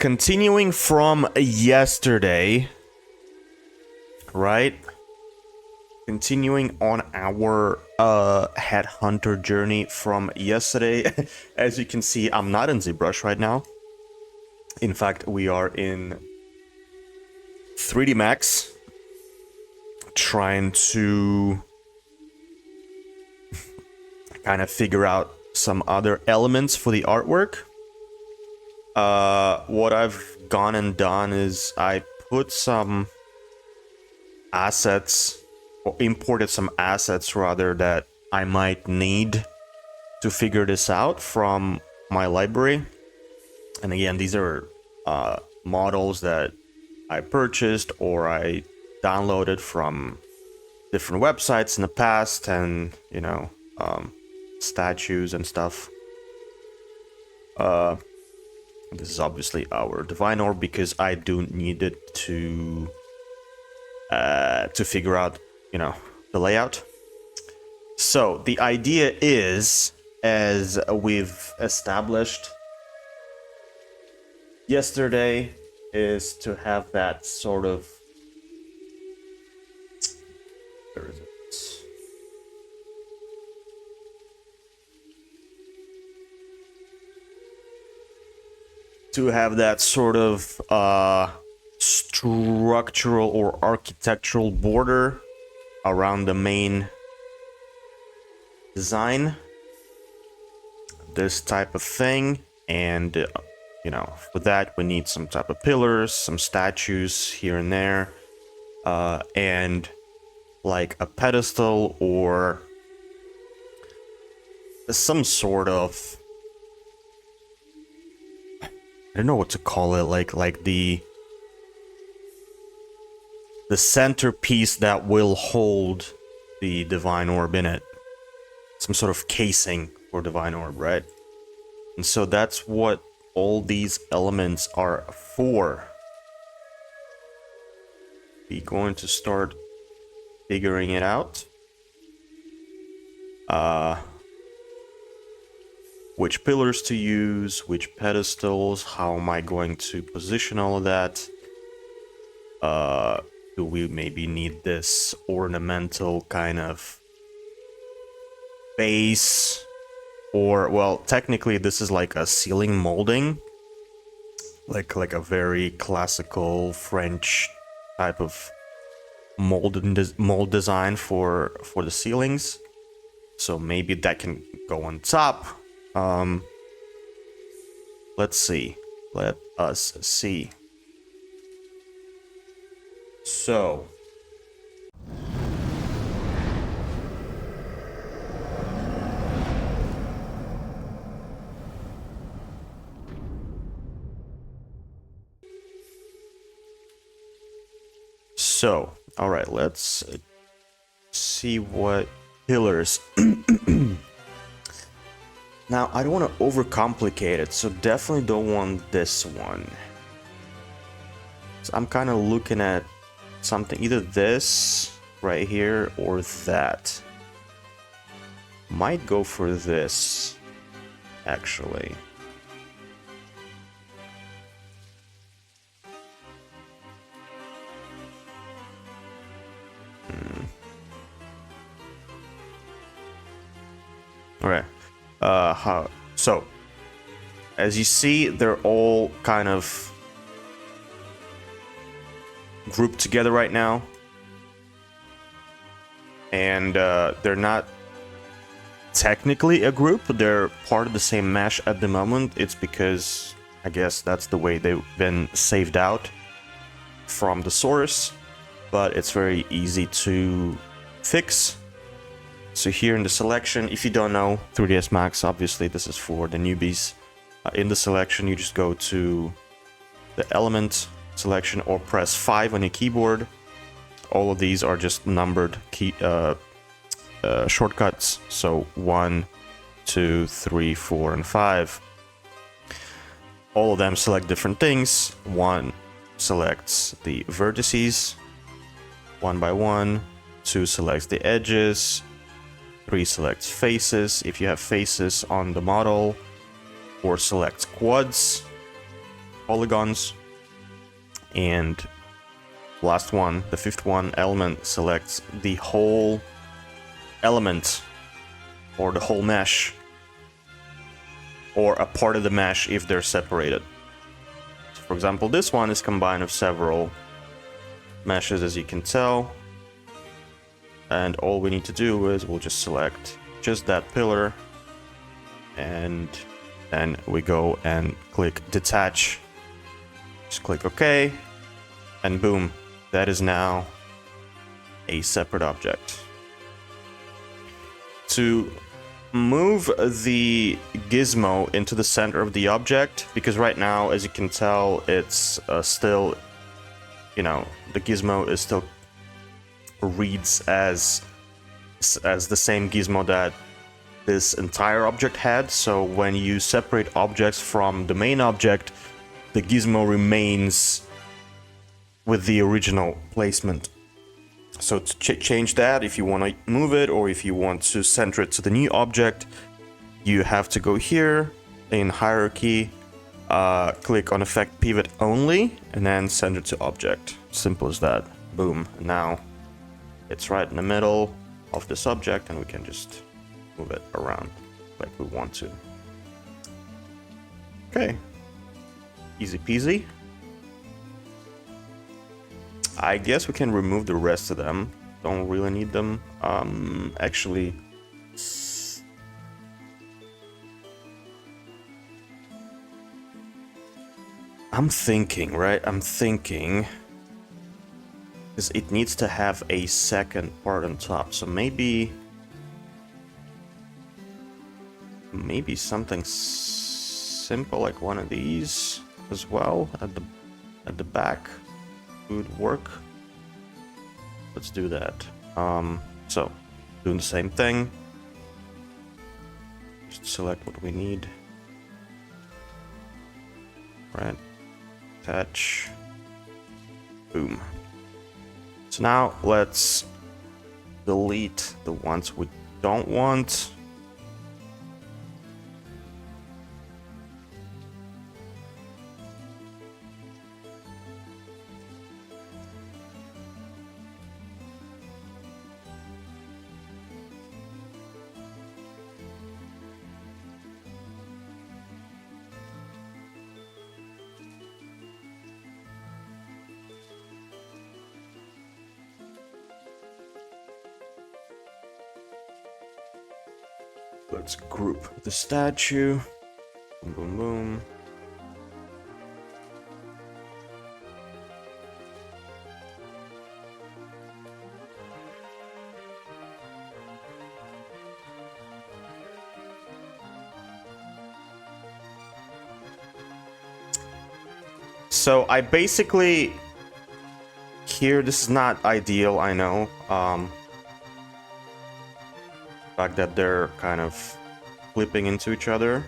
continuing from yesterday, right? Continuing on our Headhunter journey from yesterday. As you can see, I'm not in ZBrush right now. In fact, we are in 3D Max, trying to kind of figure out some other elements for the artwork. What I've gone and done is I put some assets, or imported some assets rather, that I might need to figure this out from my library. And again, these are models that I purchased or I downloaded from different websites in the past, and you know, statues and stuff. This is obviously our divine orb because I do need it to figure out, you know, the layout. So the idea is, as we've established yesterday, is to have that sort of, where is it? To have that sort of structural or architectural border around the main design, this type of thing. And you know, for that we need some type of pillars, some statues here and there, and like a pedestal or some sort of, I don't know what to call it, like the centerpiece that will hold the divine orb in it. Some sort of casing for divine orb, right? And so that's what all these elements are for. We're going to start figuring it out. Which pillars to use, which pedestals, how am I going to position all of that? Do we maybe need this ornamental kind of base? Or, well, technically this is like a ceiling molding. Like a very classical French type of mold design for the ceilings. So maybe that can go on top. Let's see. Let us see. So, all right, let's see what pillars. Now, I don't want to overcomplicate it, so definitely don't want this one. So I'm kind of looking at something, either this right here or that. Might go for this, actually. All right. So as you see, they're all kind of grouped together right now, and they're not technically a group, they're part of the same mesh at the moment. It's because I guess that's the way they've been saved out from the source, but it's very easy to fix. So here in the selection, if you don't know 3ds Max, obviously this is for the newbies. In the selection, you just go to the element selection or press 5 on your keyboard. All of these are just numbered key shortcuts. So 1, 2, 3, 4, and 5. All of them select different things. 1 selects the vertices, 1 by 1. 2 selects the edges. 3 selects faces, if you have faces on the model, 4 selects quads, polygons. And last one, the fifth one, element, selects the whole element or the whole mesh, or a part of the mesh if they're separated. So for example, this one is combined of several meshes, as you can tell. And all we need to do is we'll just select just that pillar, and then we go and click detach. Just click OK, and boom, that is now a separate object. To move the gizmo into the center of the object, because right now, as you can tell, it's still, you know, the gizmo is still reads as the same gizmo that this entire object had. So when you separate objects from the main object, the gizmo remains with the original placement. So to change that, if you want to move it or if you want to center it to the new object, you have to go here in hierarchy, click on effect pivot only, and then center to object. Simple as that. Boom. Now it's right in the middle of this object, and we can just move it around like we want to. Okay. Easy peasy. I guess we can remove the rest of them. Don't really need them. Actually, I'm thinking, right? I'm thinking because it needs to have a second part on top. So maybe something simple like one of these as well at the back would work. Let's do that. So doing the same thing. Just select what we need. Right. Attach. Boom. So now let's delete the ones we don't want. Let's group the statue. Boom, boom, boom. So I basically here, this is not ideal, I know. The fact that they're kind of clipping into each other,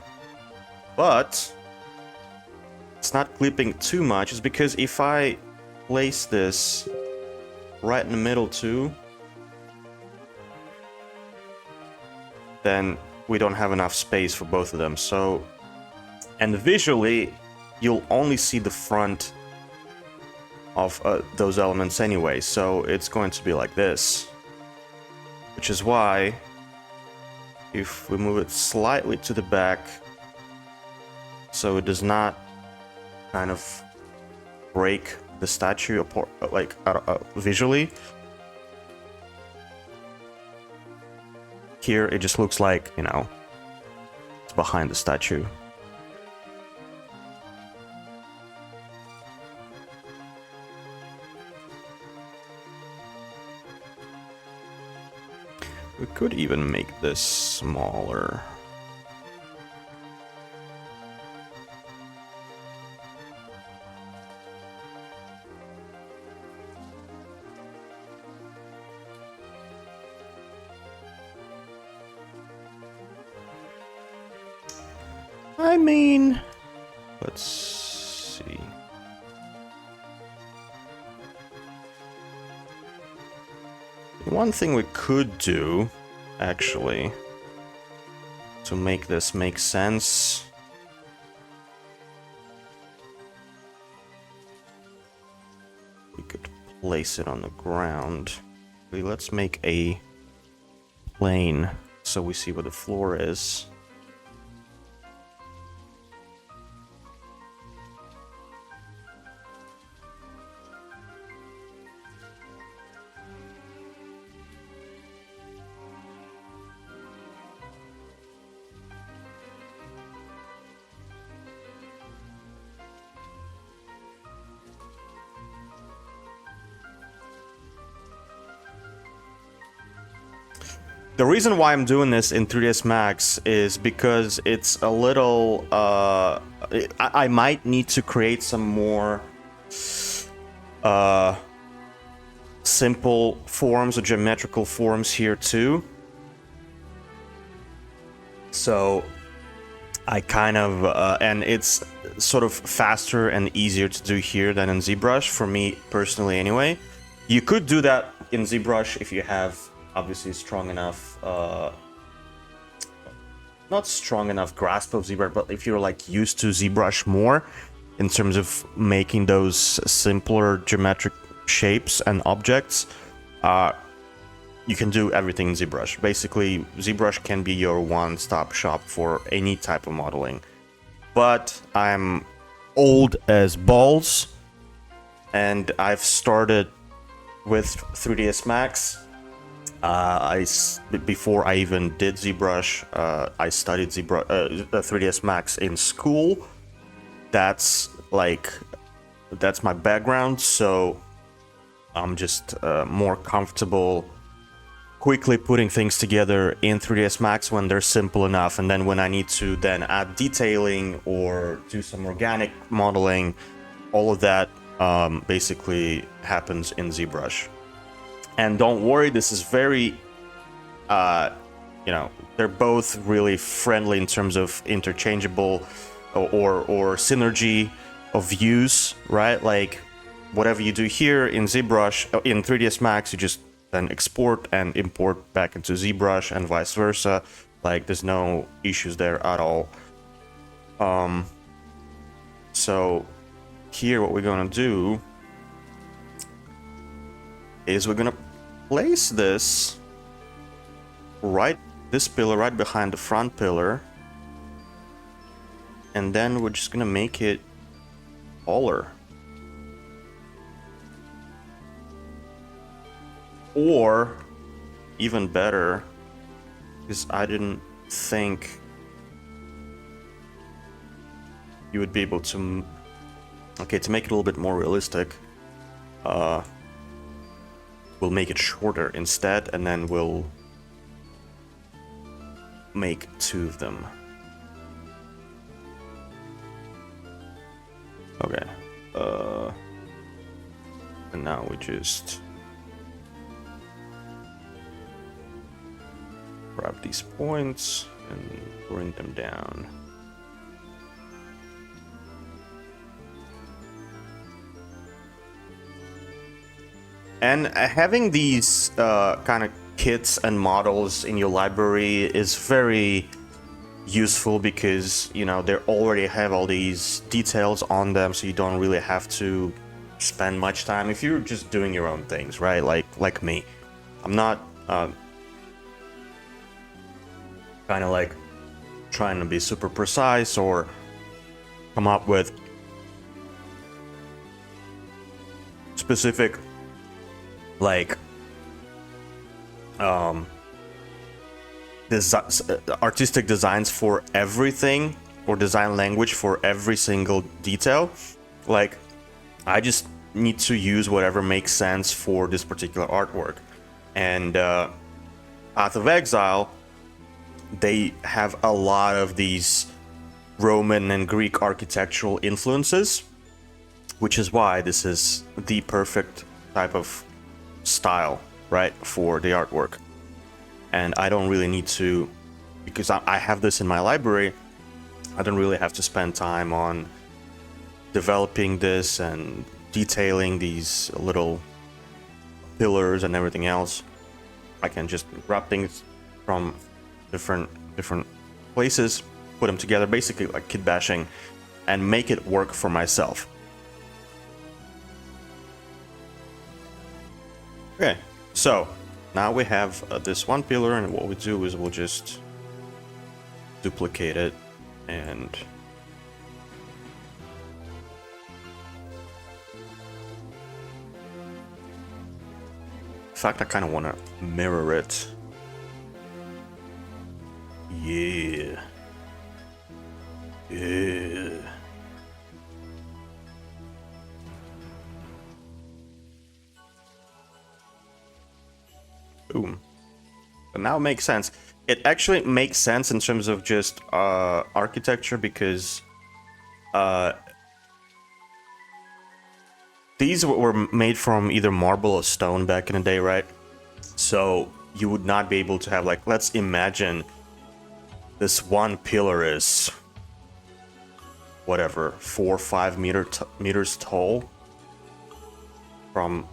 but it's not clipping too much. It's because if I place this right in the middle too, then we don't have enough space for both of them. So, and visually, you'll only see the front of those elements anyway, so it's going to be like this. Which is why, if we move it slightly to the back, so it does not kind of break the statue apart, like visually. Here it just looks like, you know, it's behind the statue. We could even make this smaller. I mean, let's see. One thing we could do, actually, to make this make sense, we could place it on the ground. Let's make a plane so we see where the floor is. The reason why I'm doing this in 3ds Max is because it's a little... I might need to create some more simple forms or geometrical forms here too. So I kind of... and it's sort of faster and easier to do here than in ZBrush, for me personally anyway. You could do that in ZBrush if you have... obviously strong enough, not strong enough grasp of ZBrush, but if you're like used to ZBrush more in terms of making those simpler geometric shapes and objects, you can do everything in ZBrush. Basically, ZBrush can be your one-stop shop for any type of modeling. But I'm old as balls, and I've started with 3ds Max. Before I even did ZBrush, I studied 3ds Max in school. That's my background, so I'm just more comfortable quickly putting things together in 3ds Max when they're simple enough, and then when I need to then add detailing or do some organic modeling, all of that basically happens in ZBrush. And don't worry, this is very, you know, they're both really friendly in terms of interchangeable or synergy of use, right? Like, whatever you do here in ZBrush, in 3ds Max, you just then export and import back into ZBrush and vice versa. Like, there's no issues there at all. So here, what we're gonna do is we're gonna place this pillar right behind the front pillar, and then we're just gonna make it taller. Or even better, because I didn't think you would be able to... Okay, to make it a little bit more realistic, we'll make it shorter instead, and then we'll make 2 of them. Okay. And now we just grab these points and bring them down. And having these kind of kits and models in your library is very useful because, you know, they already have all these details on them, so you don't really have to spend much time if you're just doing your own things, right? Like me. I'm not kind of like trying to be super precise or come up with specific like artistic designs for everything, or design language for every single detail. Like, I just need to use whatever makes sense for this particular artwork. And Path of Exile, they have a lot of these Roman and Greek architectural influences, which is why this is the perfect type of style, right, for the artwork. And I don't really need to, because I have this in my library, I don't really have to spend time on developing this and detailing these little pillars and everything else. I can just grab things from different places, put them together, basically like kit bashing, and make it work for myself. Okay, so now we have this one pillar, and what we do is we'll just duplicate it and in fact, I kind of want to mirror it. Yeah. Yeah. Boom. But now it makes sense. It actually makes sense in terms of just architecture because these were made from either marble or stone back in the day, right? So you would not be able to have, like, let's imagine this one pillar is whatever 4 or 5 meters tall from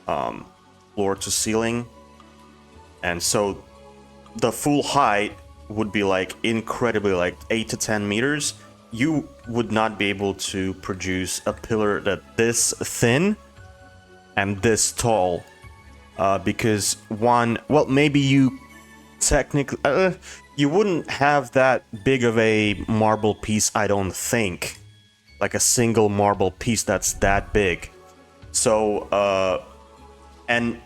floor to ceiling, and so the full height would be like incredibly like 8 to 10 meters. You would not be able to produce a pillar that this thin and this tall because one, well, maybe you technically you wouldn't have that big of a marble piece, I don't think, like a single marble piece that's that big. So and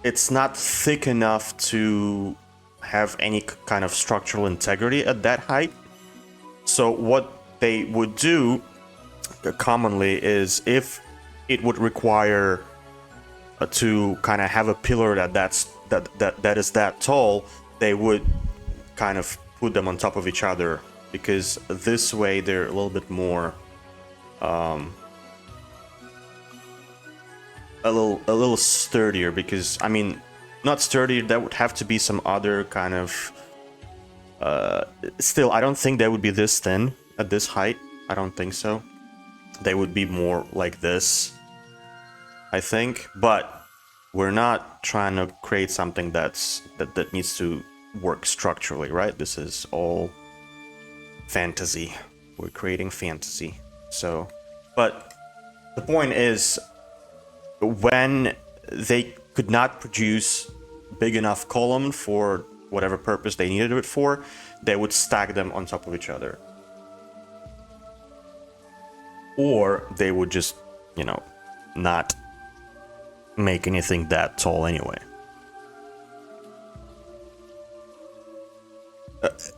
it's not thick enough to have any kind of structural integrity at that height. So what they would do commonly is, if it would require to kind of have a pillar that is that tall, they would kind of put them on top of each other, because this way they're a little bit more a little sturdier. Because I mean, not sturdier, that would have to be some other kind of still, I don't think they would be this thin at this height. I don't think so. They would be more like this, I think. But we're not trying to create something that needs to work structurally, right? This is all fantasy. We're creating fantasy. So, but the point is, when they could not produce big enough column for whatever purpose they needed it for, they would stack them on top of each other. Or they would just, you know, not make anything that tall anyway.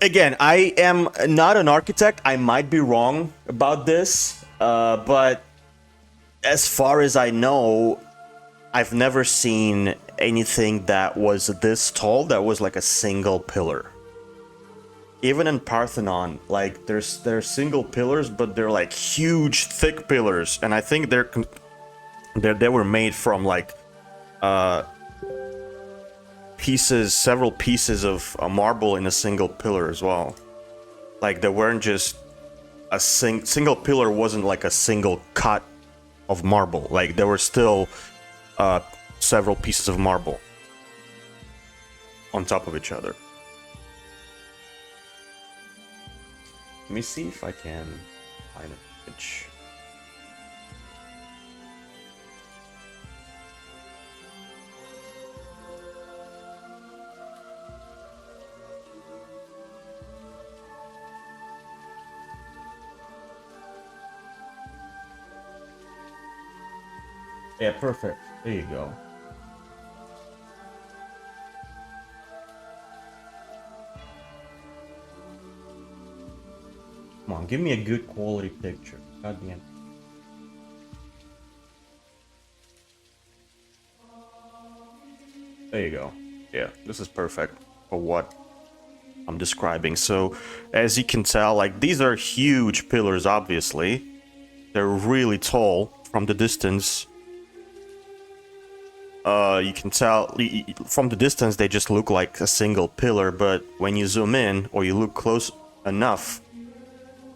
Again, I am not an architect. I might be wrong about this, but as far as I know, I've never seen anything that was this tall that was like a single pillar. Even in Parthenon, like there's single pillars, but they're like huge, thick pillars, and I think they were made from like several pieces of marble in a single pillar as well. Like they weren't just a single pillar. Wasn't like a single cut of marble. Like there were still several pieces of marble on top of each other. Let me see if I can find a image. Yeah, perfect. There you go. Come on, give me a good quality picture. God damn. There you go. Yeah, this is perfect for what I'm describing. So, as you can tell, like these are huge pillars, obviously. They're really tall from the distance. You can tell from the distance they just look like a single pillar, but when you zoom in or you look close enough,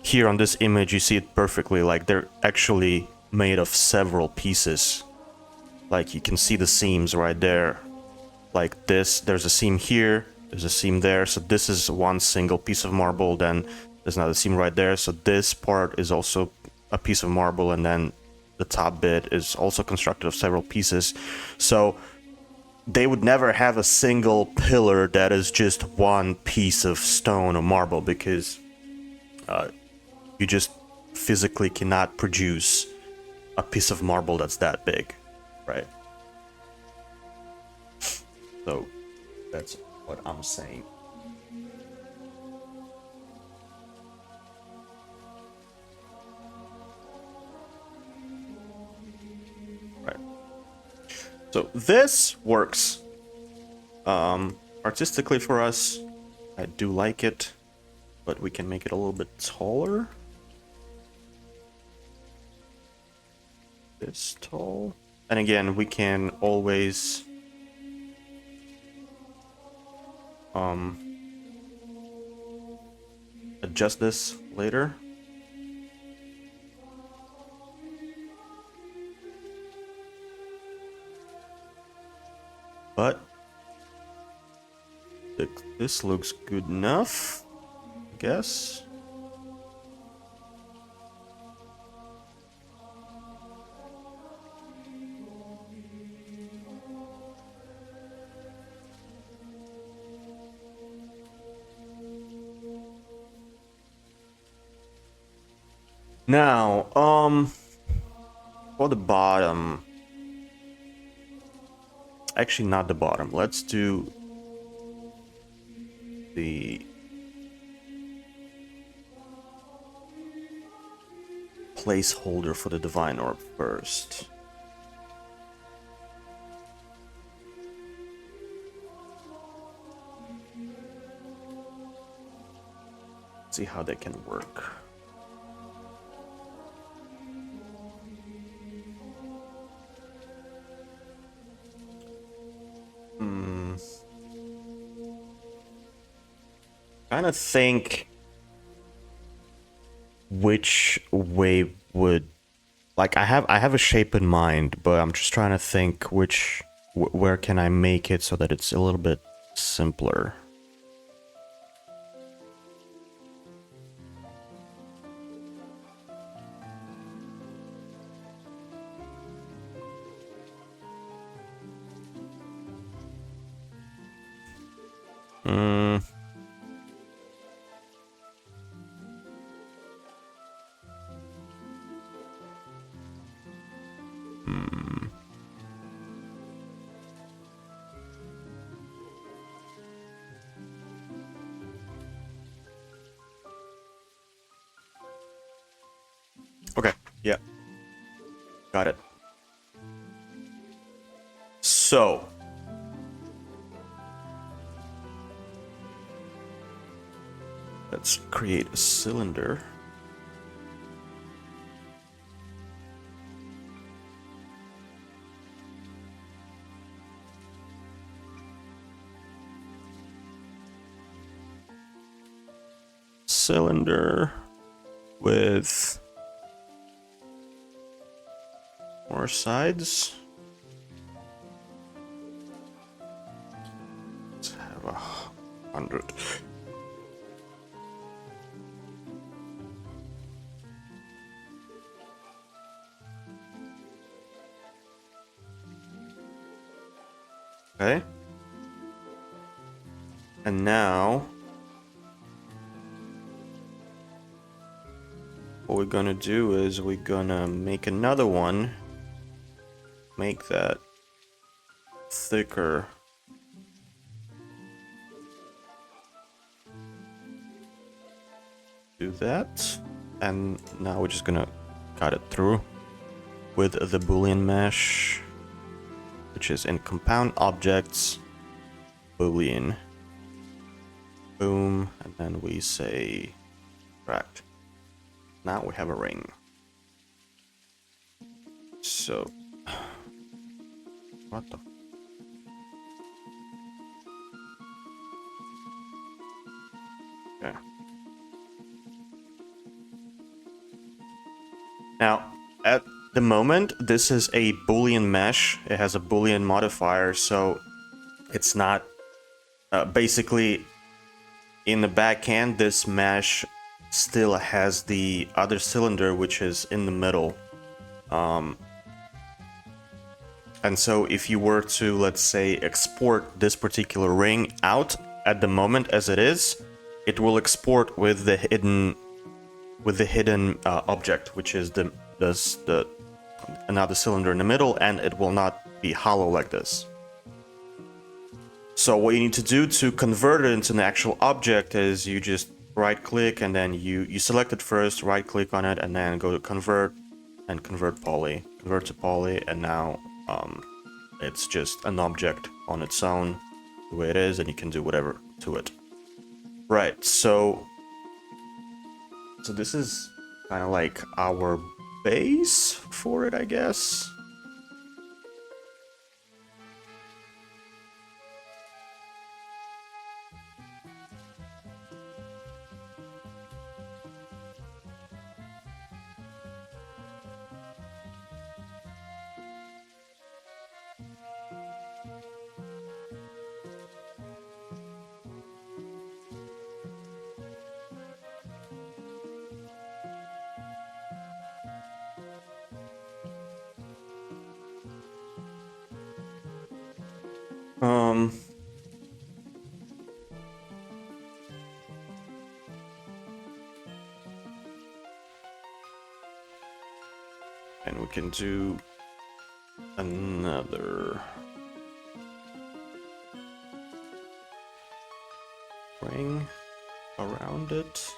here on this image you see it perfectly, like they're actually made of several pieces. Like you can see the seams right there. Like this, there's a seam here, there's a seam there, so this is one single piece of marble, then there's another seam right there, so this part is also a piece of marble, and then the top bit is also constructed of several pieces. So they would never have a single pillar that is just one piece of stone or marble, because you just physically cannot produce a piece of marble that's that big, right? So that's what I'm saying. Right. So this works artistically for us. I do like it, but we can make it a little bit taller. This tall. And again, we can always adjust this later. But this looks good enough, I guess. Now, for the bottom, actually not the bottom, let's do the placeholder for the divine orb first. See how they can work. Kind of think which way would, like, I have a shape in mind, but I'm just trying to think where can I make it so that it's a little bit simpler. Okay, yeah. Got it. So, let's create a cylinder. Cylinder with more sides. Let's have 100. Okay. And now what we're gonna do is we're gonna make another one. Make that thicker. Do that. And now we're just gonna cut it through with the Boolean mesh, which is in compound objects, Boolean. Boom, and then we say subtract. Now we have a ring. So, what the? Okay. Now, at the moment, this is a Boolean mesh. It has a Boolean modifier, so it's not basically in the back end. This mesh still has the other cylinder, which is in the middle. And so if you were to, let's say, export this particular ring out at the moment as it is, it will export with the hidden object, which is the another cylinder in the middle, and it will not be hollow like this. So what you need to do to convert it into an actual object is you just right click and then you select it first, right click on it, and then go to convert and convert to poly, and now it's just an object on its own the way it is, and you can do whatever to it. Right, so this is kind of like our base for it, I guess. And we can do another ring around it.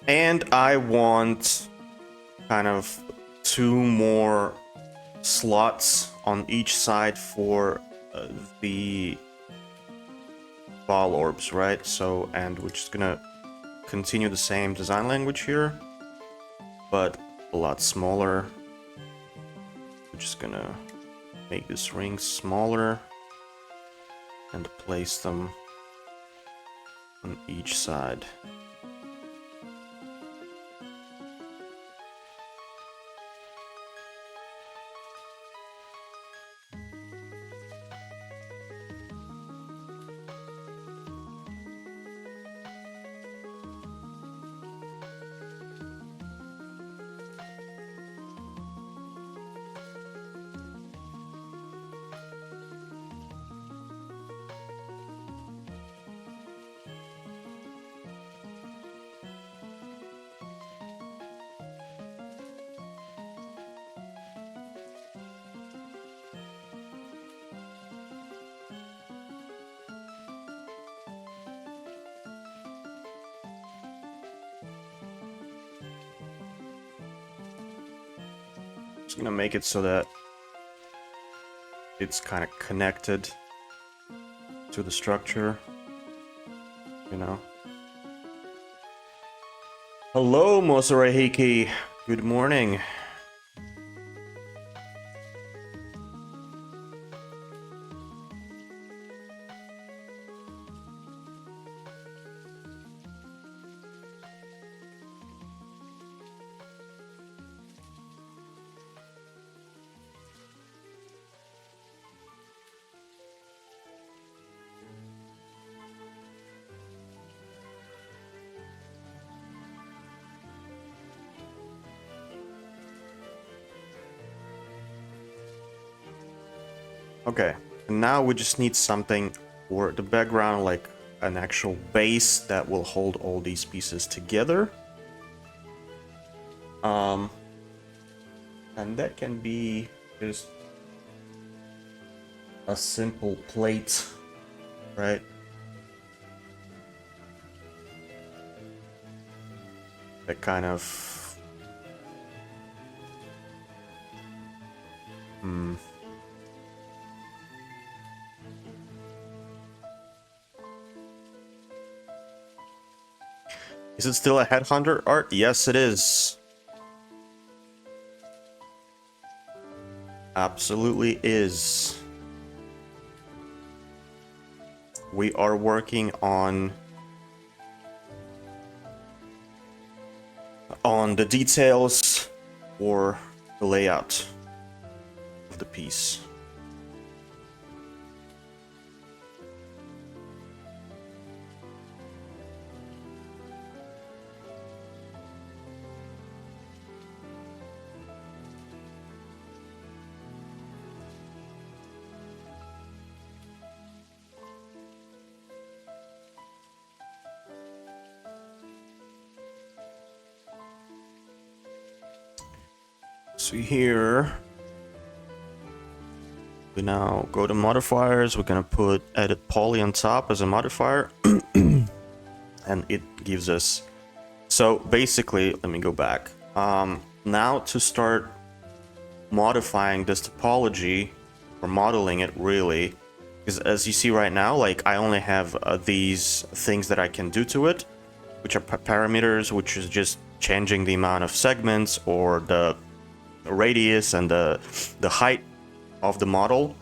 And I want kind of 2 more slots on each side for the ball orbs, right? So, and we're just gonna continue the same design language here, but a lot smaller. We're just gonna make this ring smaller and place them on each side. Just gonna make it so that it's kind of connected to the structure, you know. Hello, Mosarahiki. Good morning. Okay, and now we just need something for the background, like an actual base that will hold all these pieces together. And that can be just a simple plate, right? That kind of... Is it still a Headhunter art? Yes, it is. Absolutely is. We are working on on the details or the layout of the piece. So here, we now go to modifiers. We're gonna put edit poly on top as a modifier, and it gives us. So basically, let me go back. Now to start modifying this topology or modeling it really, because as you see right now, like I only have these things that I can do to it, which are parameters, which is just changing the amount of segments or the radius and the height of the model.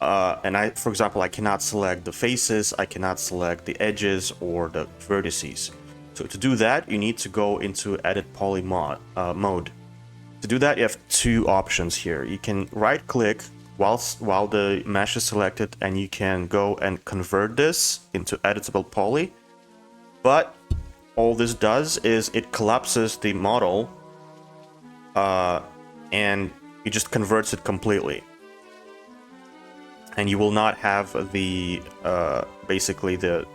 And for example, I cannot select the faces, I cannot select the edges or the vertices. So to do that, you need to go into edit poly mode. To do that, you have two options here. You can right click while the mesh is selected, and you can go and convert this into editable poly. But all this does is it collapses the model and it just converts it completely. And you will not have the basically the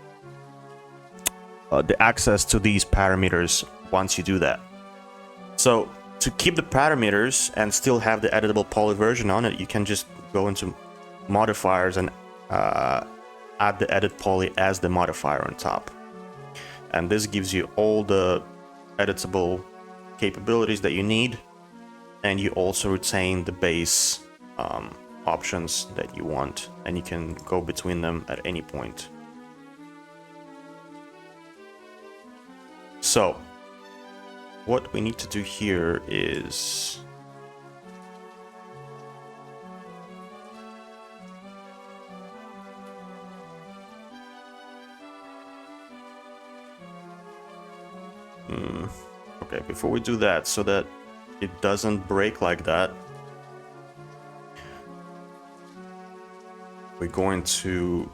access to these parameters once you do that. So to keep the parameters and still have the editable poly version on it, you can just go into modifiers and add the edit poly as the modifier on top. And this gives you all the editable capabilities that you need, and you also retain the base options that you want, and you can go between them at any point. So what we need to do here is okay, before we do that, so that it doesn't break like that, we're going to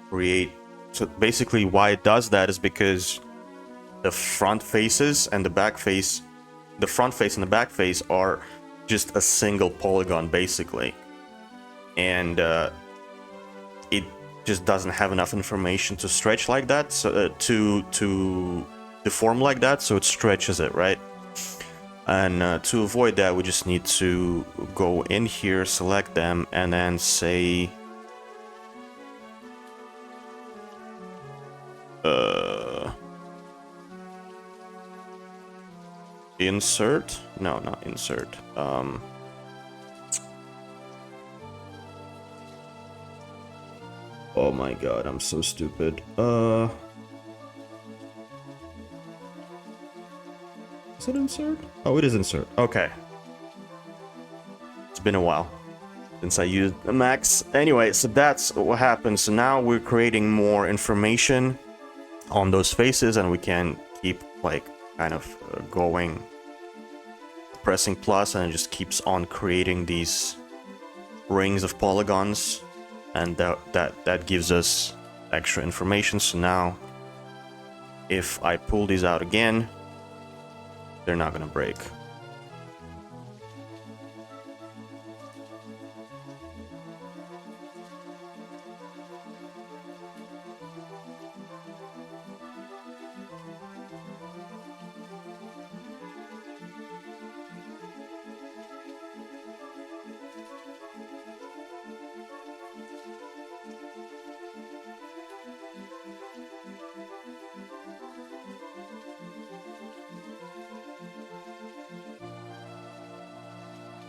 create. So basically why it does that is because the front faces and the back face, the front face and the back face are just a single polygon basically, and it just doesn't have enough information to stretch like that, so to deform like that, so it stretches it, right? And to avoid that, we just need to go in here, select them, and then say insert. No, not insert. Oh my god, I'm so stupid. Is it insert? Oh, it is insert. Okay. It's been a while since I used the Max. Anyway, so that's what happens. So now we're creating more information on those faces, and we can keep like kind of going, pressing plus, and it just keeps on creating these rings of polygons, and that gives us extra information. So now if I pull these out again, they're not gonna break.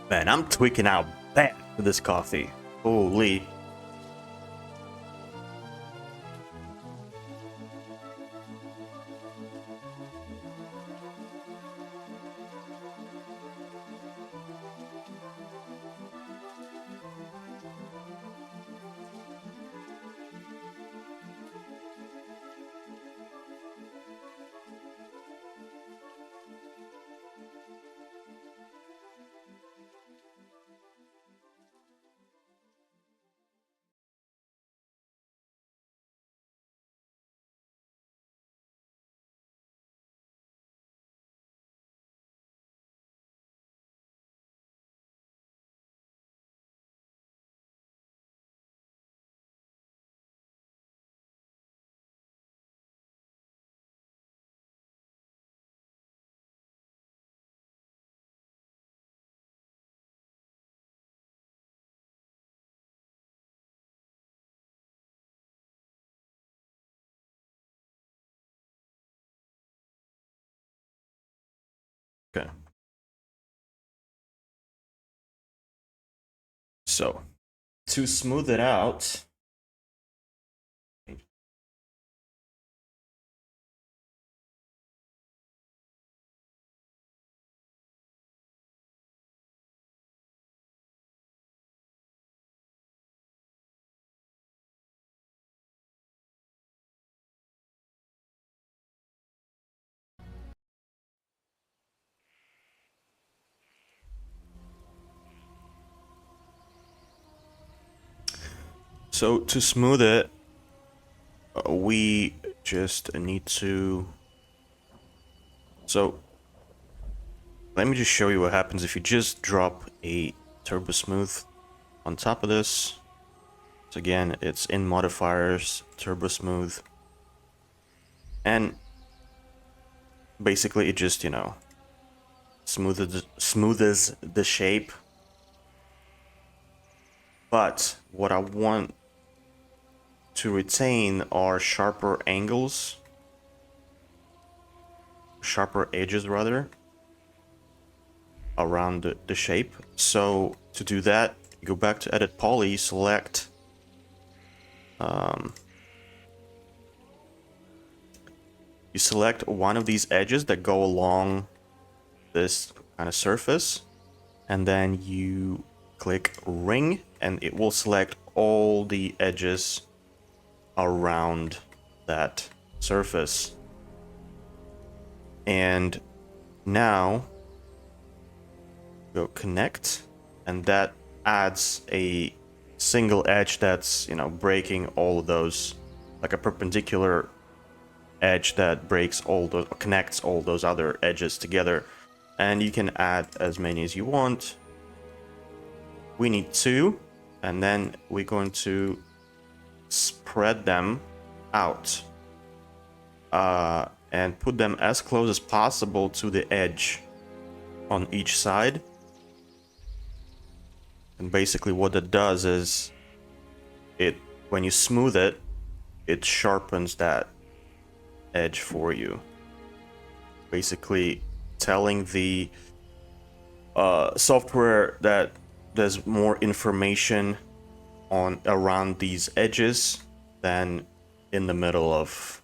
Man, I'm tweaking out bad with this coffee. Holy. So, to smooth it out, so to smooth it, we just need to... So, let me just show you what happens if you just drop a Turbo Smooth on top of this. So again, it's in modifiers, Turbo Smooth. And basically it just, you know, smooths the shape. But what I want to retain are sharper angles, sharper edges rather, around the shape. So to do that, you go back to Edit Poly, select you select one of these edges that go along this kind of surface, and then you click Ring, and it will select all the edges around that surface. And now go Connect, and that adds a single edge that's, you know, breaking all of those, like a perpendicular edge that breaks all those, connects all those other edges together. And you can add as many as you want. We need 2, and then we're going to spread them out and put them as close as possible to the edge on each side. And basically what it does is when you smooth it, it sharpens that edge for you, basically telling the software that there's more information on around these edges than in the middle of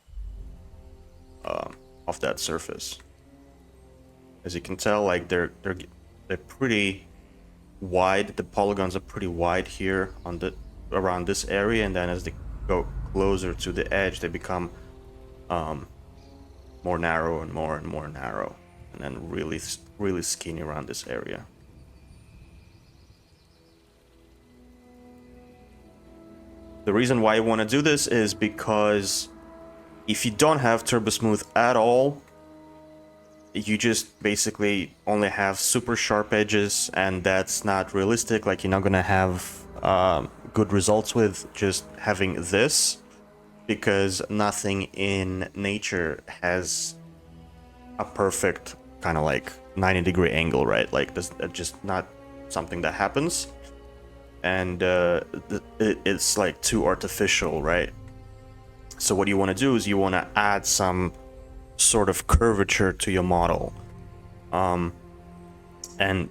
that surface. As you can tell, like they're pretty wide. The polygons are pretty wide here on the around this area, and then as they go closer to the edge, they become more narrow and more narrow, and then really skinny around this area. The reason why you want to do this is because if you don't have Turbo Smooth at all, you just basically only have super sharp edges, and that's not realistic. Like, you're not gonna have good results with just having this, because nothing in nature has a perfect kind of like 90-degree angle, right? Like, that's just not something that happens, and it's like too artificial, right? So what you want to do is you want to add some sort of curvature to your model, and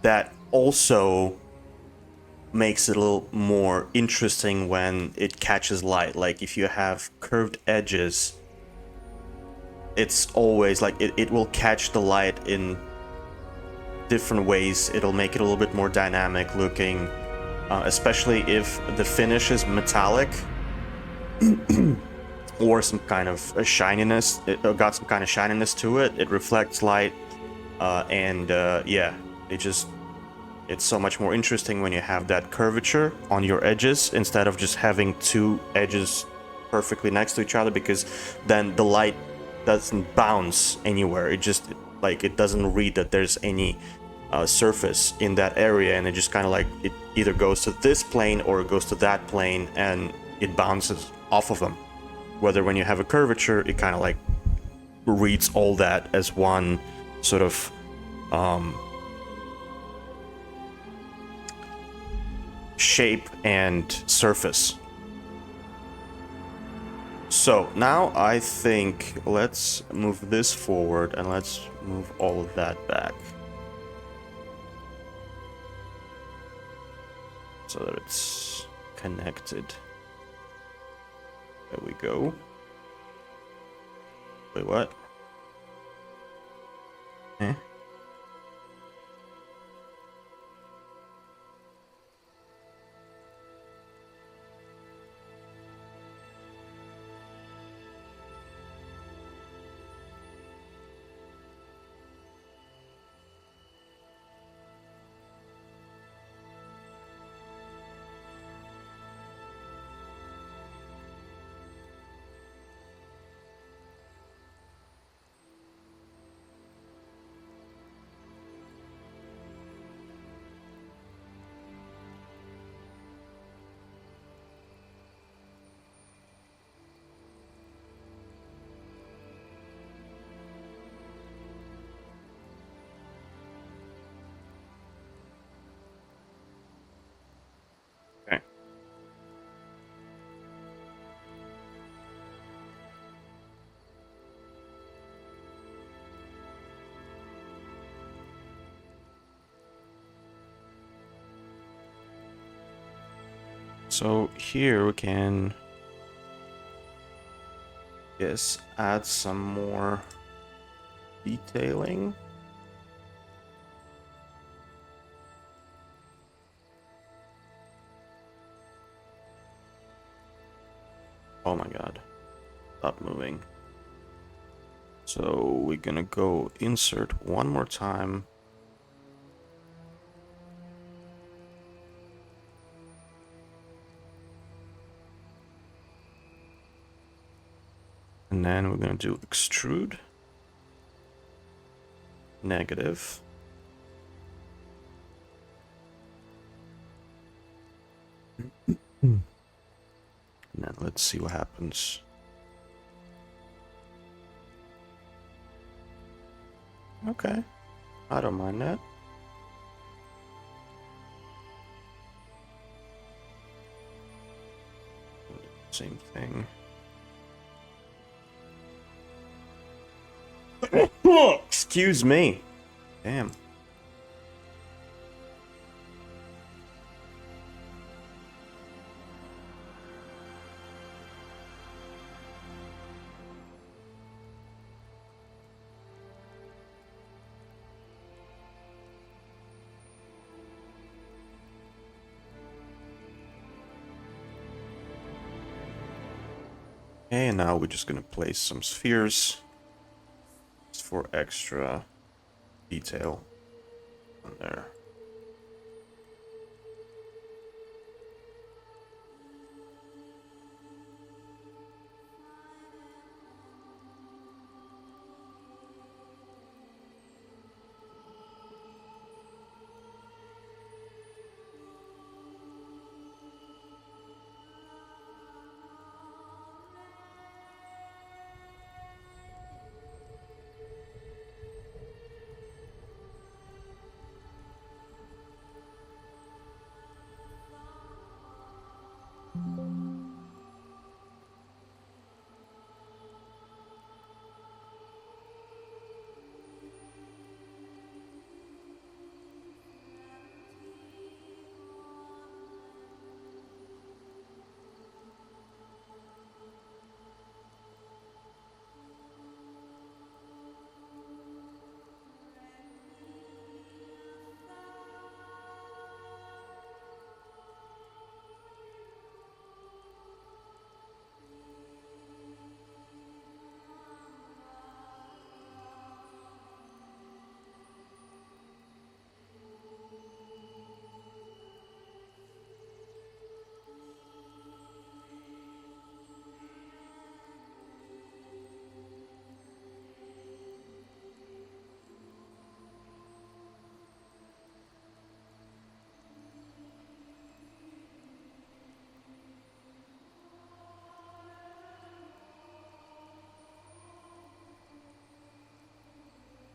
that also makes it a little more interesting when it catches light. Like, if you have curved edges, it's always like it will catch the light in different ways. It'll make it a little bit more dynamic looking, especially if the finish is metallic or some kind of a shininess. It got some kind of shininess to it. It reflects light, and yeah, it's so much more interesting when you have that curvature on your edges instead of just having two edges perfectly next to each other, because then the light doesn't bounce anywhere. It just, like, it doesn't read that there's any surface in that area, and it just kind of like, it either goes to this plane or it goes to that plane, and it bounces off of them. Whether when you have a curvature, it kind of like reads all that as one sort of shape and surface. So now I think let's move this forward, and let's move all of that back. so that it's connected. There we go. Wait, what? Eh? Okay. So here we can, yes, add some more detailing. Oh my god. Stop moving. So we're gonna go insert one more time. And then we're gonna do extrude. Negative. And then let's see what happens. Okay. I don't mind that. Same thing. Excuse me. Damn. Okay, and now we're just gonna place some spheres just for extra detail on there.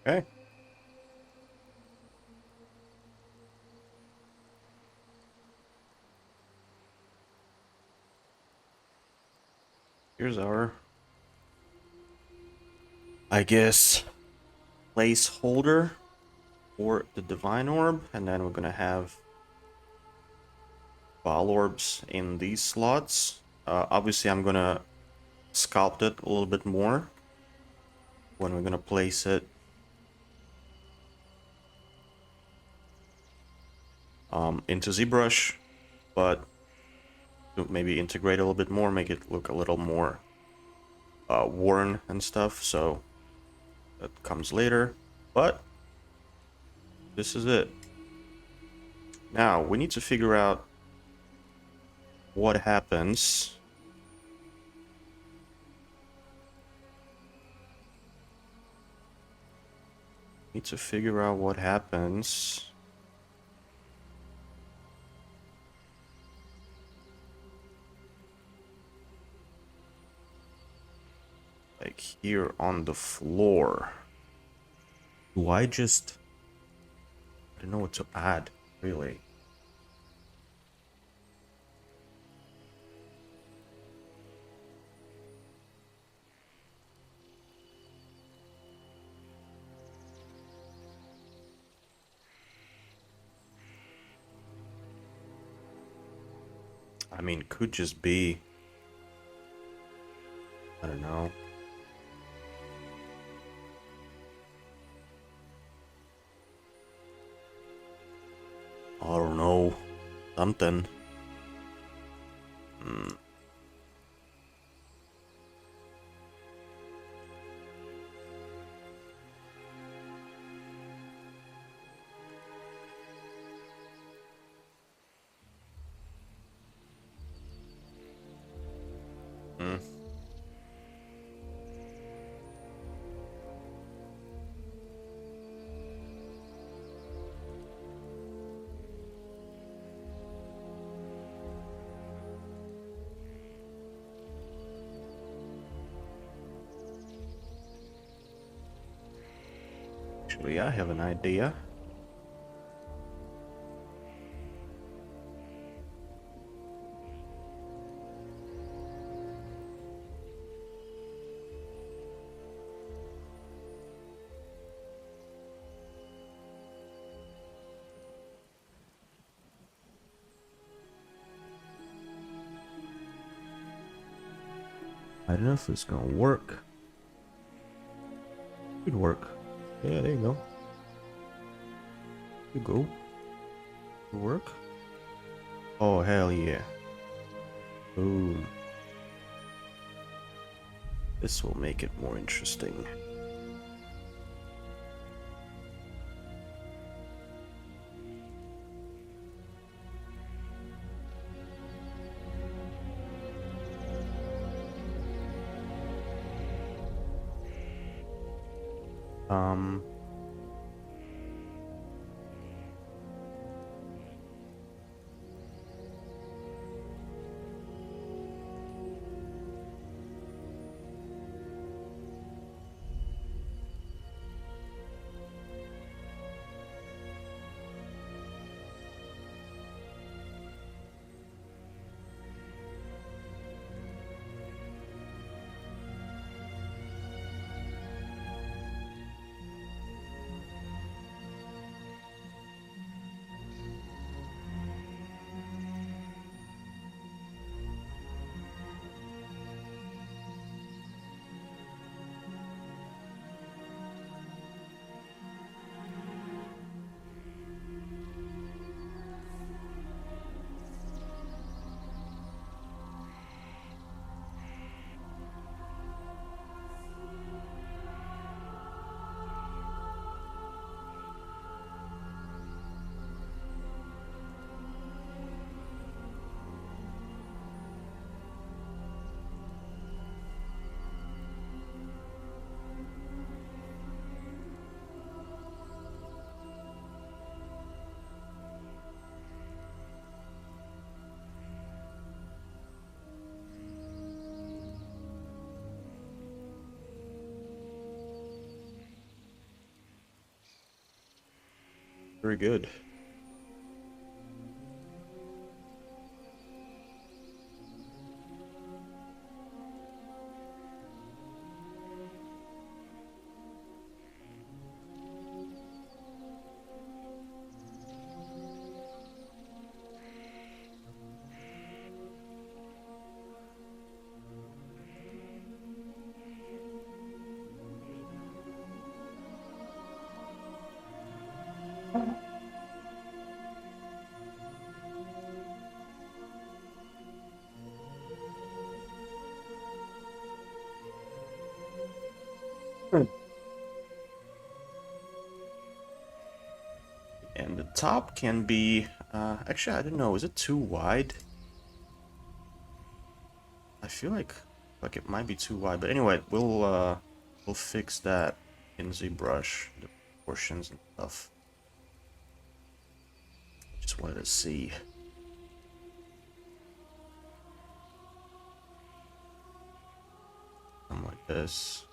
Okay. Here's our, I guess, placeholder for the divine orb, and then we're gonna have ball orbs in these slots. Obviously, I'm gonna sculpt it a little bit more when we're gonna place it into ZBrush, but to maybe integrate a little bit more, make it look a little more worn and stuff. So that comes later, but this is it. Now we need to figure out what happens like here on the floor. Do I don't know what to add, really. I mean, could just be, I don't know. I don't know. Something. Actually, I have an idea. I don't know if it's gonna work. Could work. Yeah, there you go. You go. Could work. Oh, hell yeah. Boom. This will make it more interesting. Um, very good. And the top can be... actually, I don't know. Is it too wide? I feel like it might be too wide. But anyway, we'll fix that in ZBrush, the proportions and stuff. Just wanted to see. Something like this.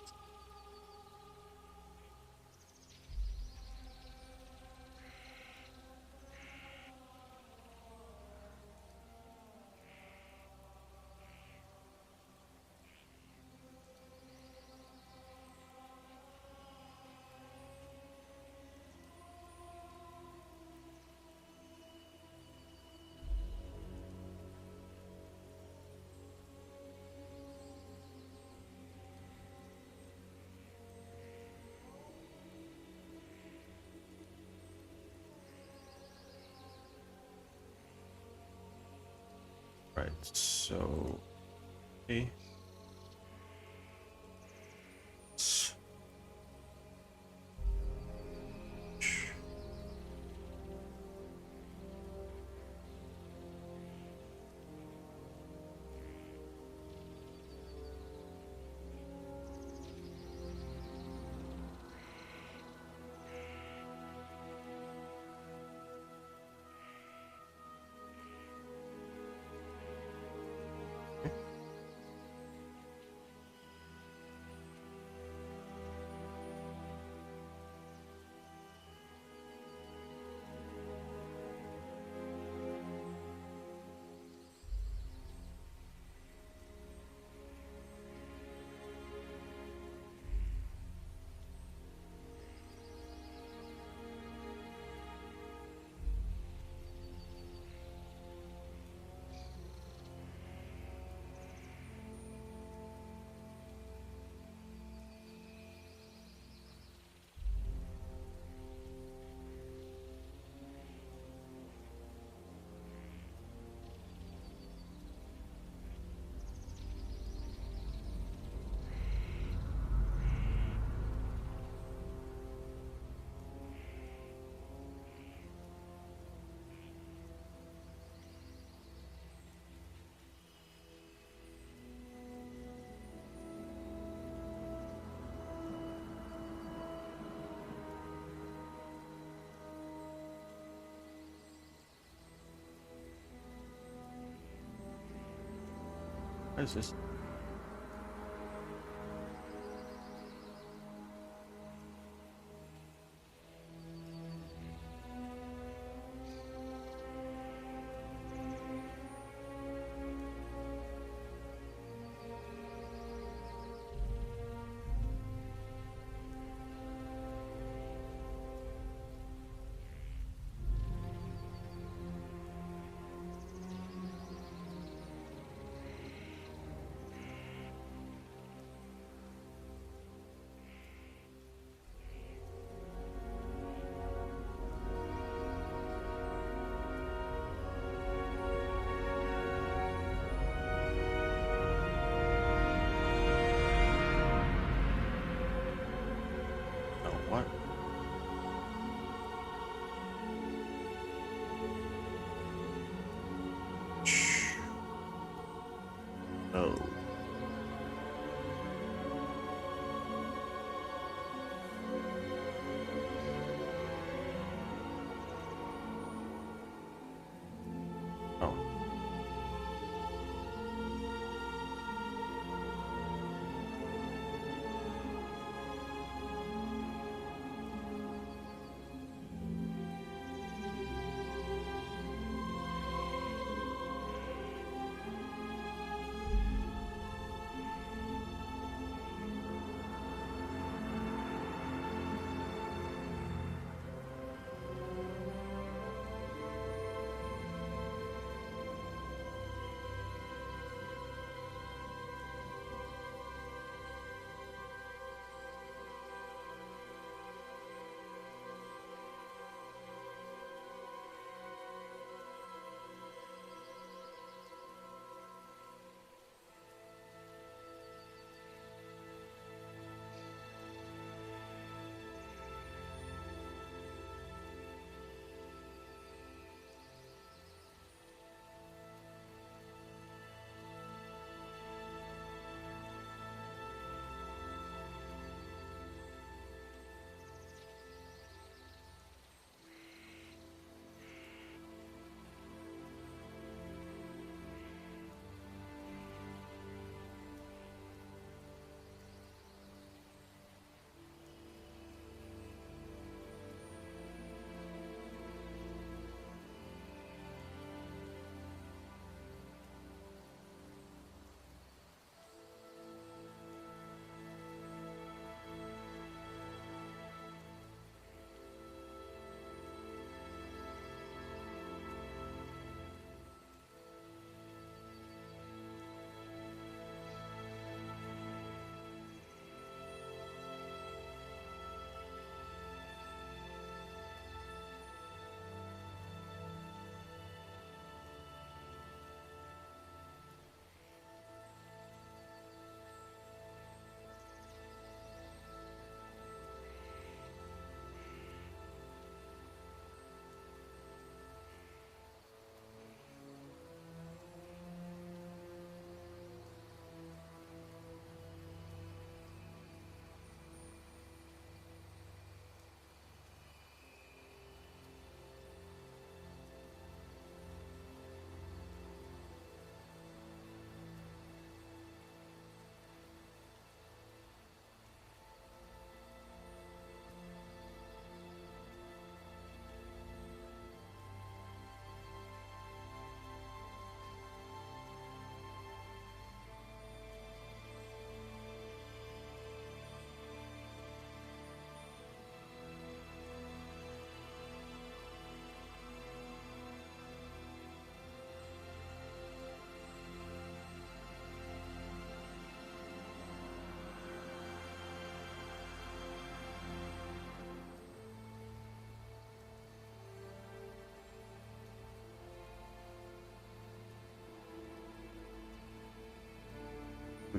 Right, so... Okay. What is this?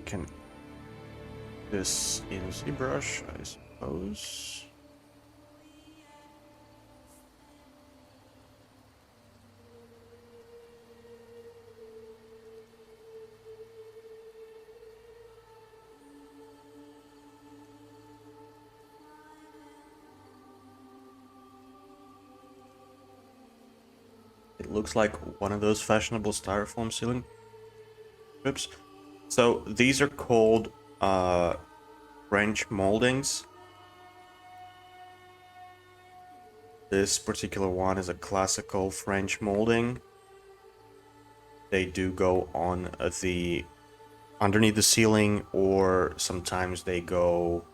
can this in ZBrush, I suppose. It looks like one of those fashionable styrofoam ceiling strips. So these are called French moldings. This particular one is a classical French molding. They do go on the underneath the ceiling, or sometimes they go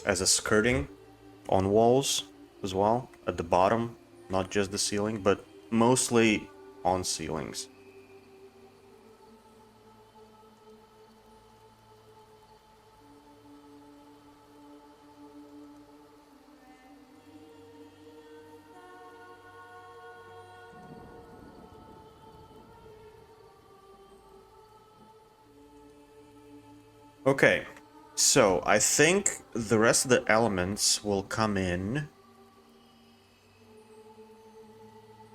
as a skirting on walls as well, at the bottom, not just the ceiling, but mostly on ceilings. Okay, so I think the rest of the elements will come in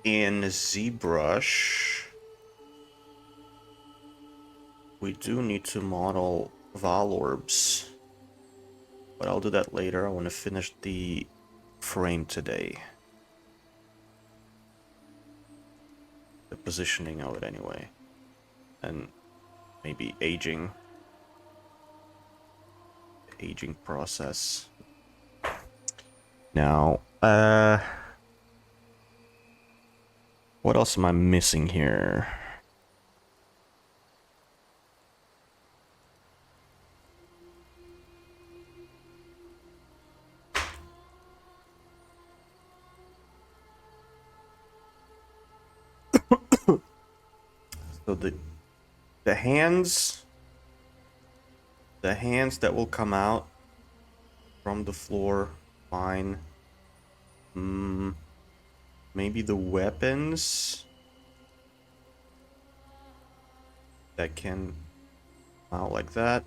ZBrush. We do need to model Val orbs, but I'll do that later. I want to finish the frame today. The positioning of it anyway, and maybe aging process. Now, what else am I missing here? So the hands that will come out from the floor, fine. Maybe the weapons that can come out like that.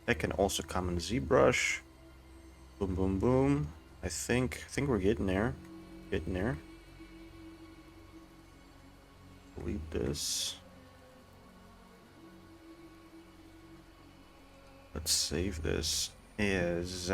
That can also come in ZBrush. Boom, boom, boom. I think we're getting there. Delete this. Let's save this as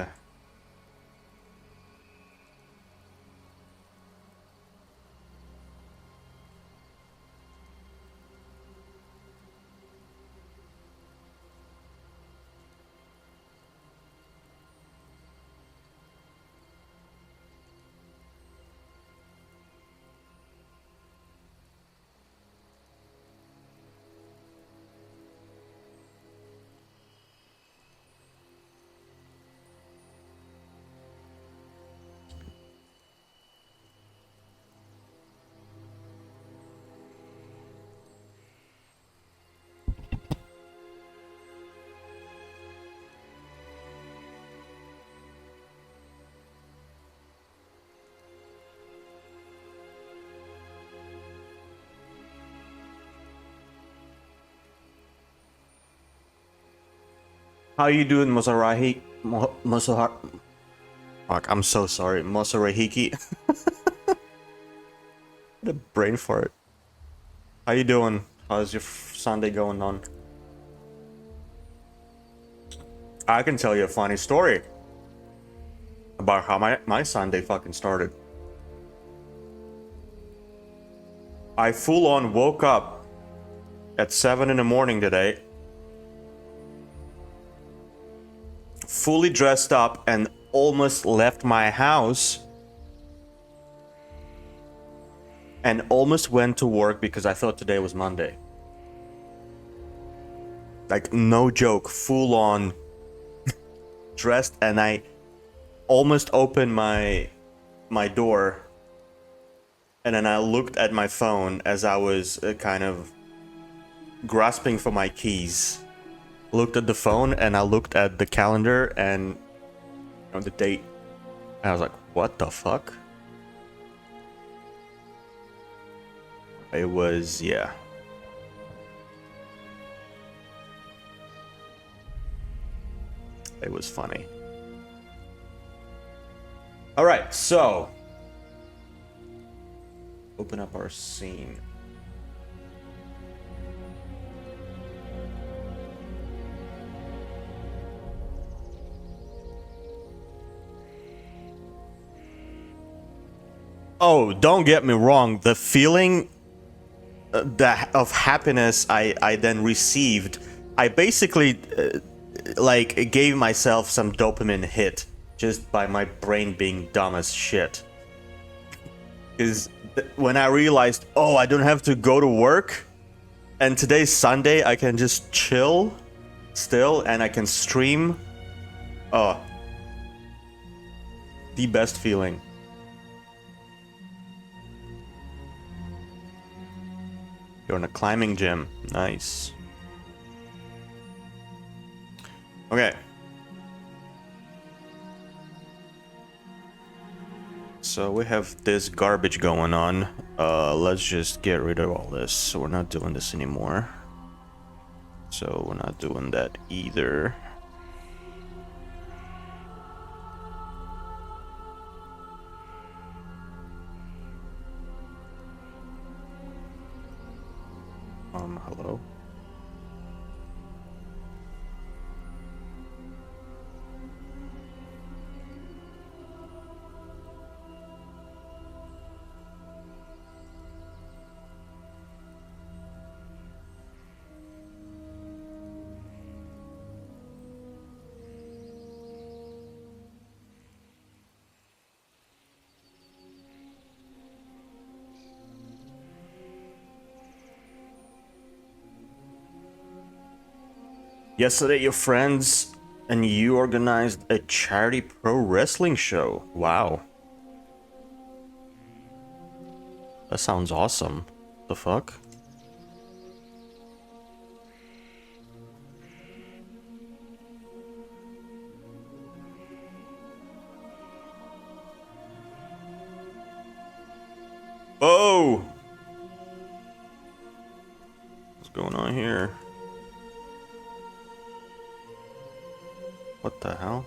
how you doing, Mozarahi? Fuck, I'm so sorry, Mozarahiki. What a brain fart. How you doing? How's your Sunday going on? I can tell you a funny story about how my Sunday fucking started. I full on woke up at 7 in the morning today, fully dressed up, and almost left my house and almost went to work because I thought today was Monday. Like, no joke, full on dressed, and I almost opened my door, and then I looked at my phone as I was kind of grasping for my keys. Looked at the phone, and I looked at the calendar and the date, and I was like, what the fuck? It was, yeah, It was funny. All right, so open up our scene. Oh, don't get me wrong. The feeling of happiness I then received, I basically like gave myself some dopamine hit just by my brain being dumb as shit. Because when I realized, oh, I don't have to go to work, and today's Sunday, I can just chill still, and I can stream. Oh, the best feeling. You're in a climbing gym. Nice. Okay. So we have this garbage going on. Let's just get rid of all this. So we're not doing this anymore. So we're not doing that either. Hello? Yesterday, your friends and you organized a charity pro wrestling show. Wow. That sounds awesome. The fuck? Oh! What's going on here? What the hell?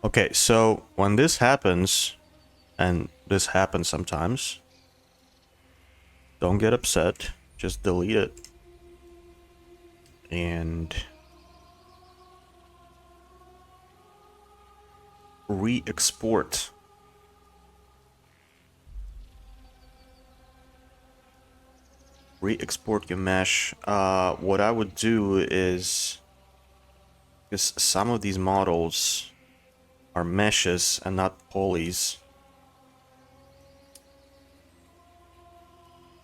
Okay, so when this happens, and this happens sometimes, don't get upset, just delete it. And re-export. Re-export your mesh. What I would do is, because some of these models are meshes and not polys,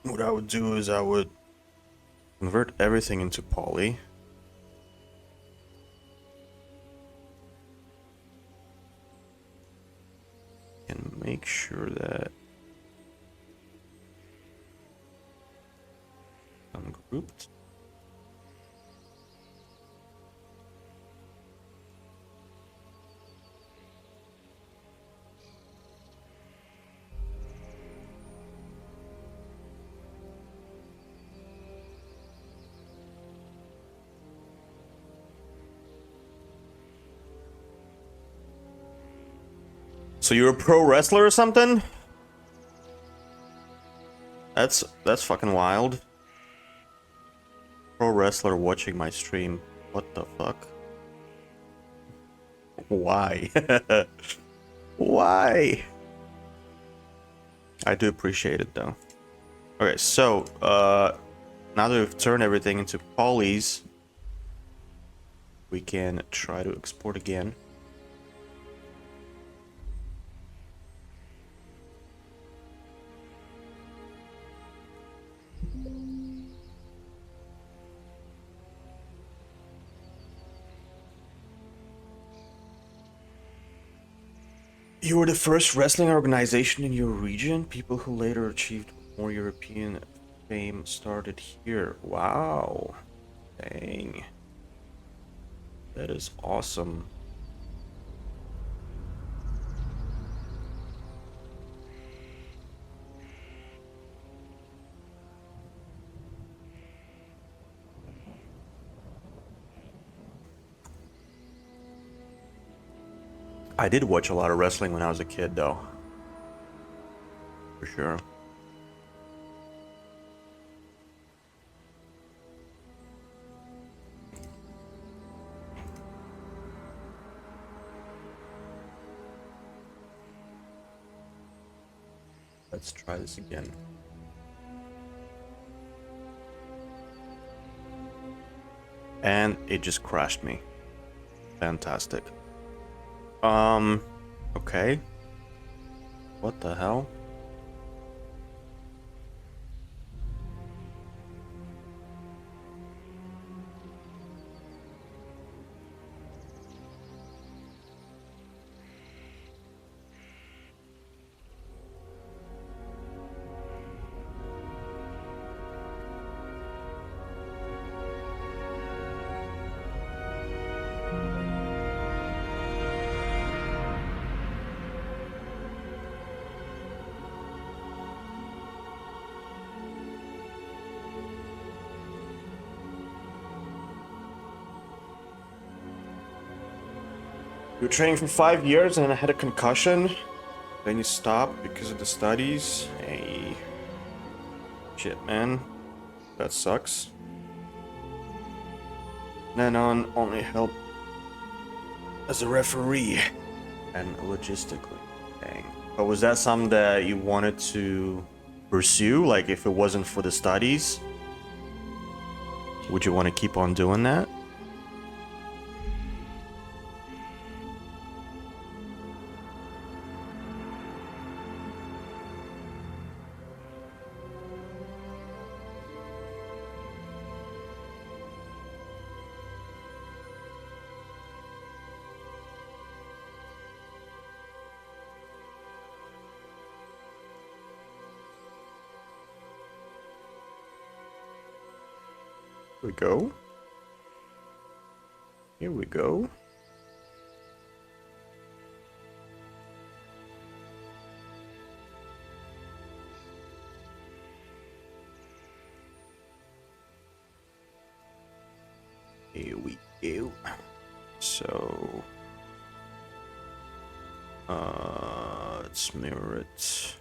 what I would do is I would convert everything into poly. And make sure that I'm grouped. So you're a pro wrestler or something? That's fucking wild. Pro wrestler watching my stream. What the fuck? Why? Why? I do appreciate it though. Okay, so now that we've turned everything into polys, we can try to export again. You were the first wrestling organization in your region. People who later achieved more European fame started here. Wow. Dang. That is awesome. I did watch a lot of wrestling when I was a kid, though. For sure. Let's try this again. And it just crashed me. Fantastic. Okay. What the hell? You were training for 5 years and I had a concussion. Then you stopped because of the studies. Hey. Shit, man. That sucks. Then on only help as a referee. And logistically. Dang. But was that something that you wanted to pursue? Like, if it wasn't for the studies? Would you want to keep on doing that? Here we go. Here we go. Here we go. So, let's mirror it.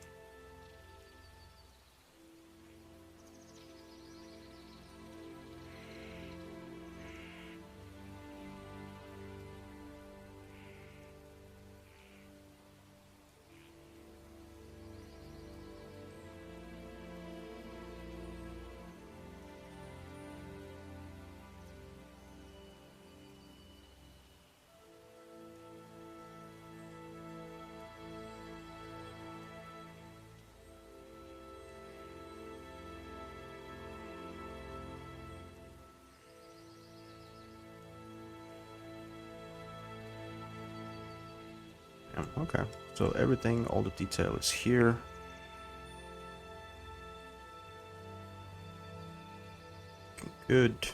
Okay, so everything, all the detail is here. Looking good.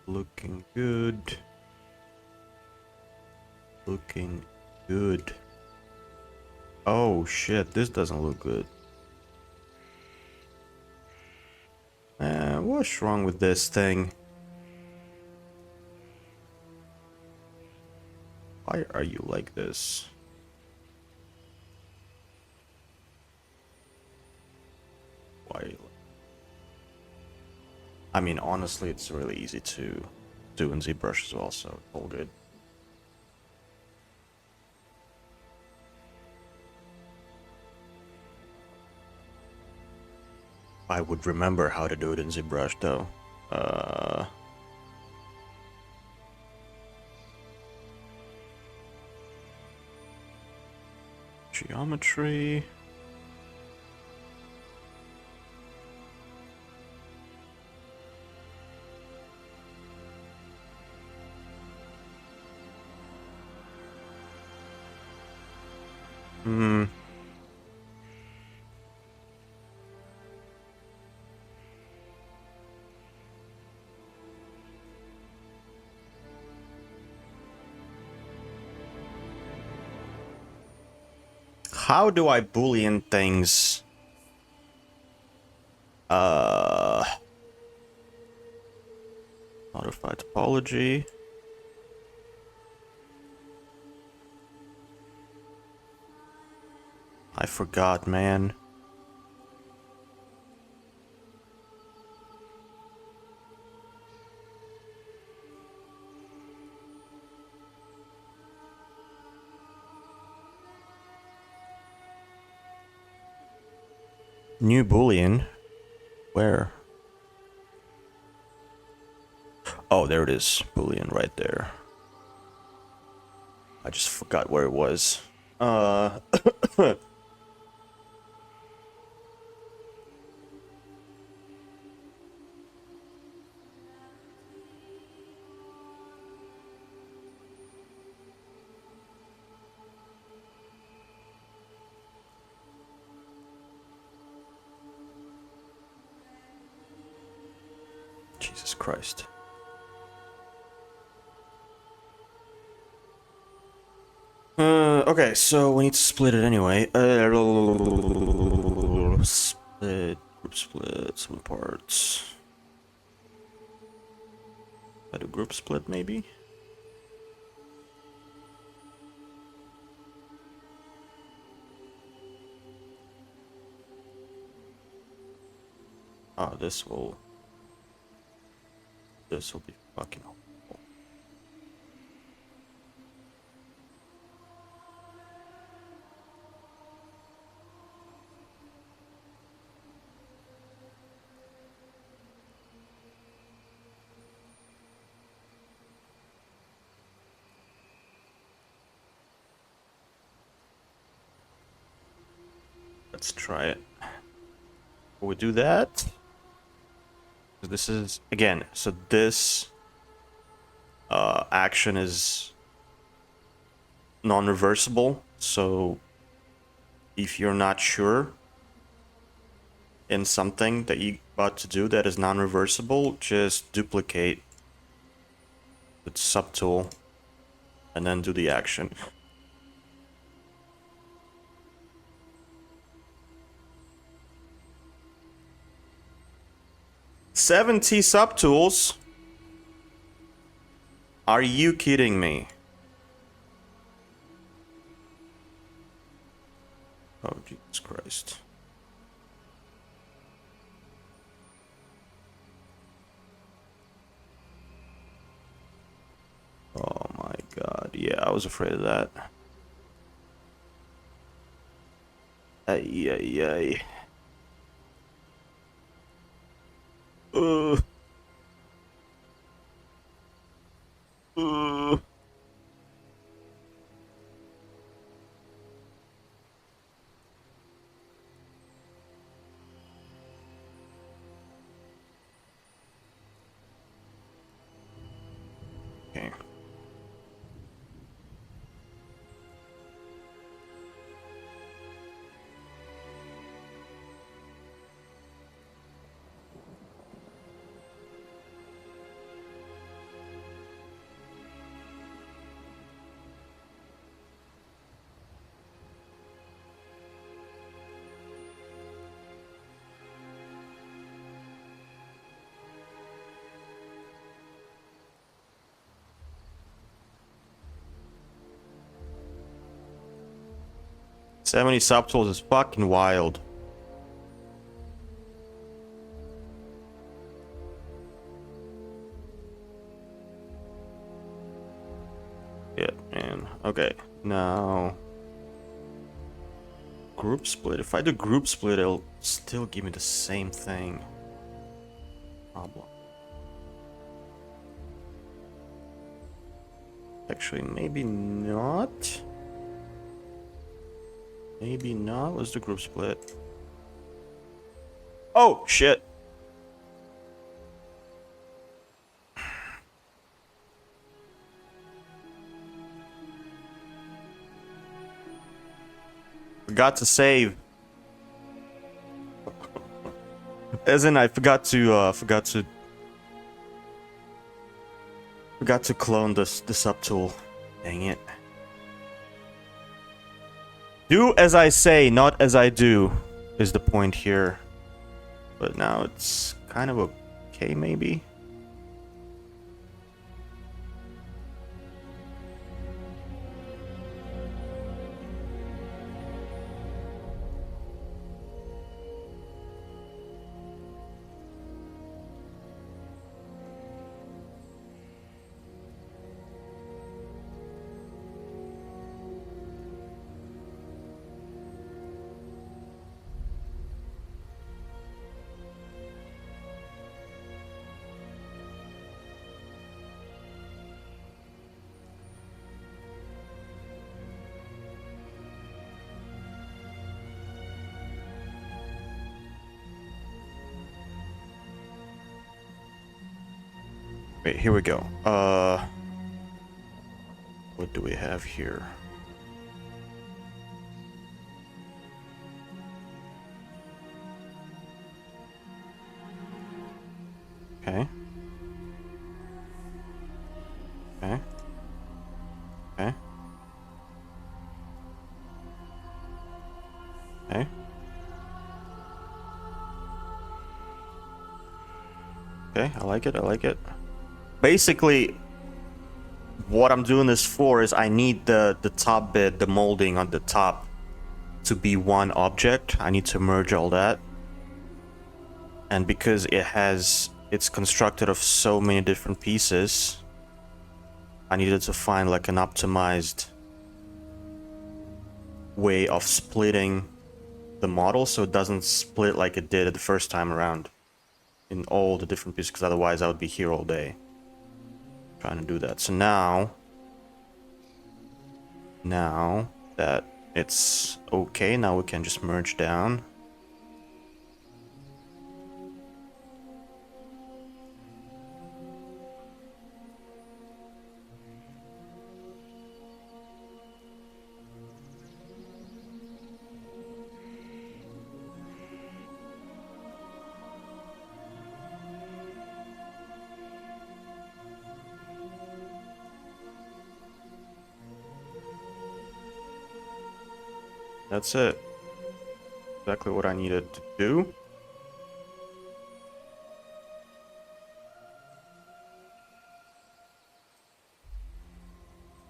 Looking good. Looking good. Oh shit, this doesn't look good. What's wrong with this thing? Why are you like this? Why? I mean, honestly, it's really easy to do in ZBrush as well, so all good. I would remember how to do it in ZBrush, though. Geometry. How do I boolean things? Modify topology. I forgot, man. New Boolean? Where? Oh, there it is. Boolean right there. I just forgot where it was. Jesus Christ. Okay, so we need to split it anyway. Split, group split, some parts. I do group split, maybe? Oh, this will be fucking horrible. Let's try it. Will we do that? This is, again, so this action is non-reversible, so if you're not sure in something that you're about to do that is non-reversible, just duplicate the subtool and then do the action. $70 subtools? Are you kidding me? Oh, Jesus Christ. Oh my God. Yeah, I was afraid of that. Ay, ay, ay. Uh. Okay. 70 subtools is fucking wild. Yeah, man. Okay, now group split. If I do group split, it'll still give me the same thing. Problem. Actually, maybe not. Maybe not. Let's do group split. Oh, shit. Forgot to save. As in, I forgot to clone the subtool. Dang it. Do as I say, not as I do, is the point here. But now it's kind of okay, maybe. Wait, here we go. What do we have here? Okay. Okay. Okay. Okay. Okay, I like it, I like it. Basically, what I'm doing this for is I need the top bit, the molding on the top, to be one object. I need to merge all that. And because it's constructed of so many different pieces, I needed to find like an optimized way of splitting the model so it doesn't split like it did the first time around in all the different pieces, because otherwise I would be here all day trying to do that. So now that it's okay, now we can just merge down. That's it. Exactly what I needed to do.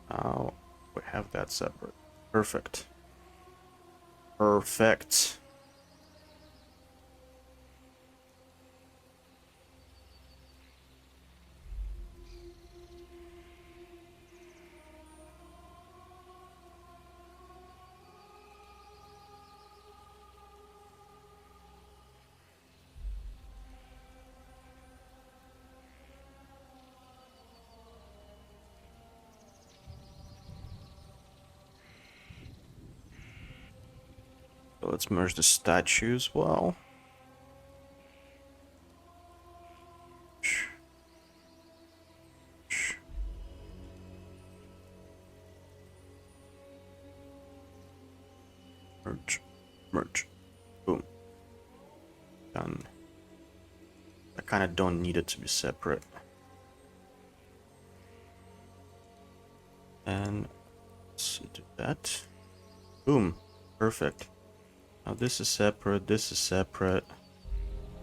Now we have that separate. Perfect. Perfect. So let's merge the statue as well. Merge. Merge. Boom. Done. I kind of don't need it to be separate. And let's do that. Boom. Perfect. Now this is separate, this is separate.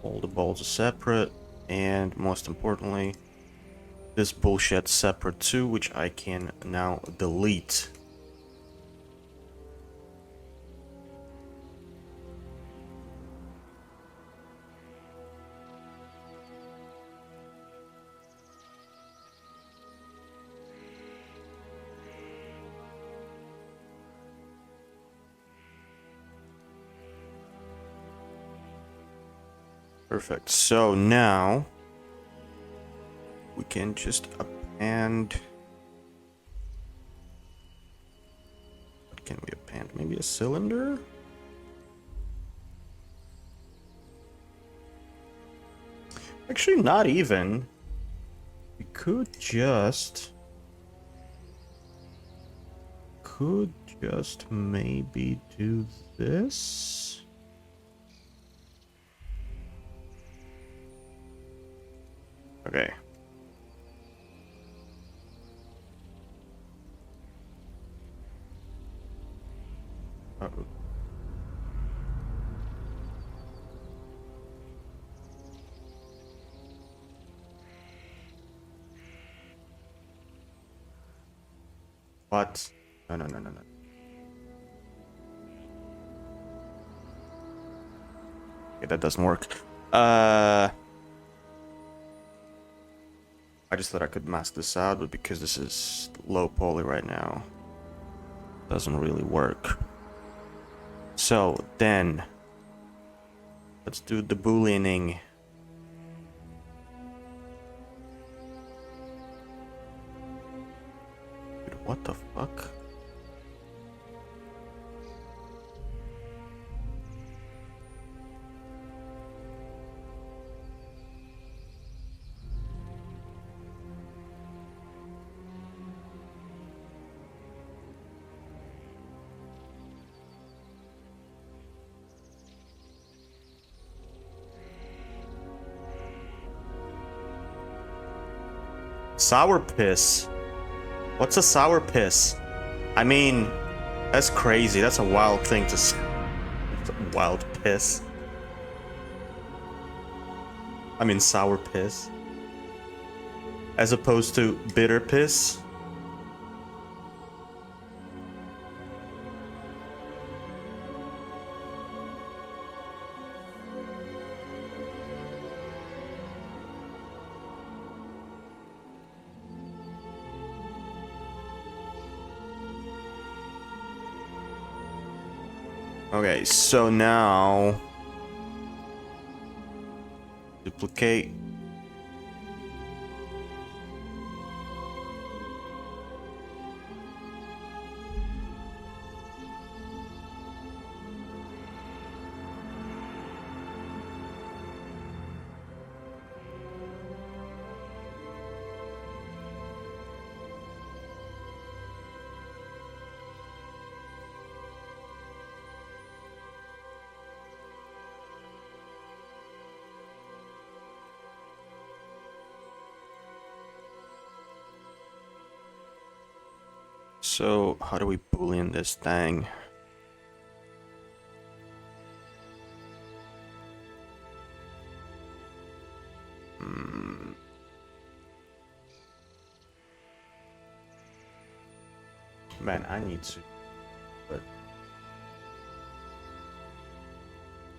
All the balls are separate. And most importantly, this bullshit's separate too, which I can now delete. Perfect. So now we can just append. What can we append? Maybe a cylinder? Actually, not even. We could just maybe do this. Okay. Uh-oh. What? No, no, no, no, no. Okay, that doesn't work. I just thought I could mask this out, but because this is low poly right now, doesn't really work. So then, let's do the booleaning. Dude, what the fuck? Sour piss. What's a sour piss? I mean, that's crazy. That's a wild thing to say. Wild piss. I mean, sour piss. As opposed to bitter piss. Okay, so now duplicate. So how do we boolean this thing? Man, I need to. But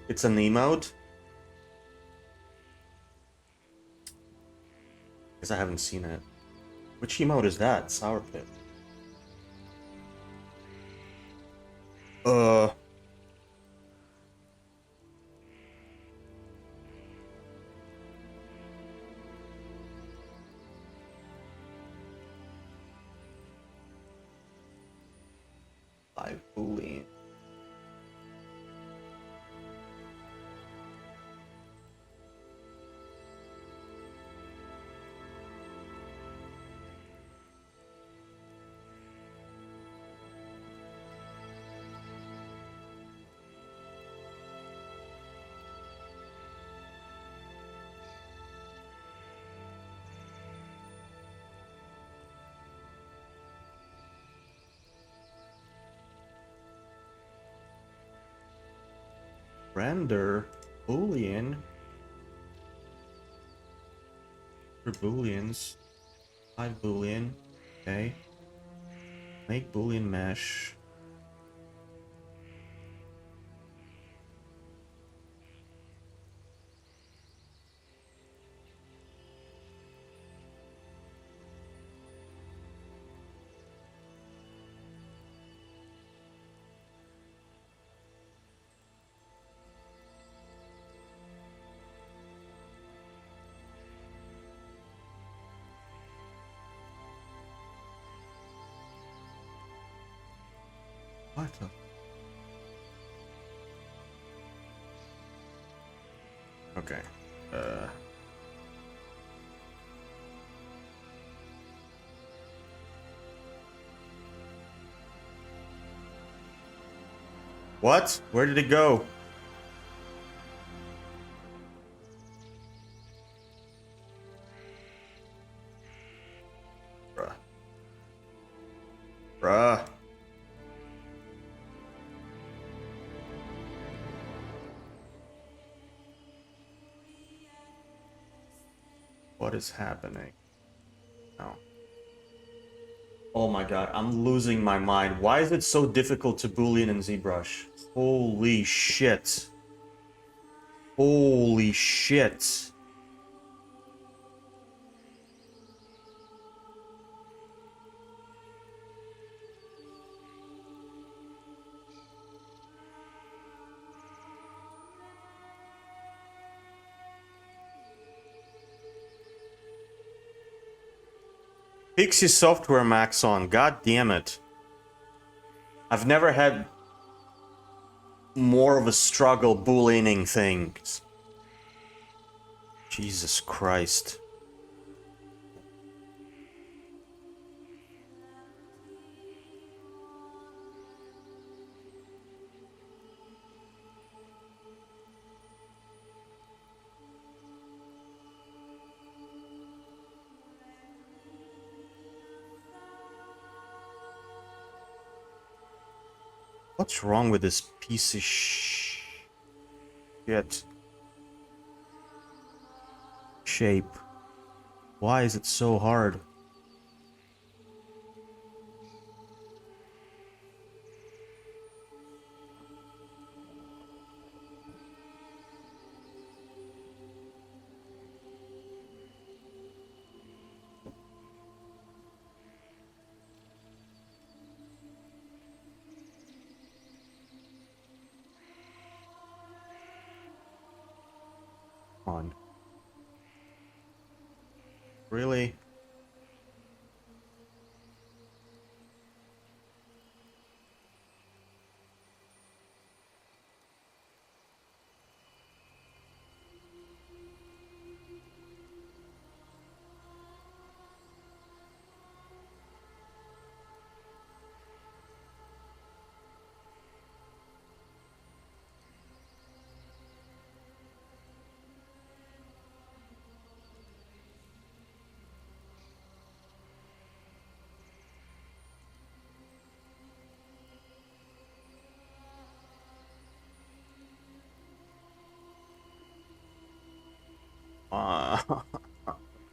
it's an emote. Because I haven't seen it. Which emote is that? Sour pit. Live boolean. Render boolean for booleans. Live boolean. Okay. Make boolean mesh. What the? Okay. What? Where did it go? Bruh. Bruh. What is happening? Oh. Oh my god, I'm losing my mind. Why is it so difficult to boolean in ZBrush? Holy shit. Holy shit. Pixie Software Max on, god damn it. I've never had more of a struggle booleaning things. Jesus Christ. What's wrong with this piece of shit shape? Why is it so hard? Come on. Really?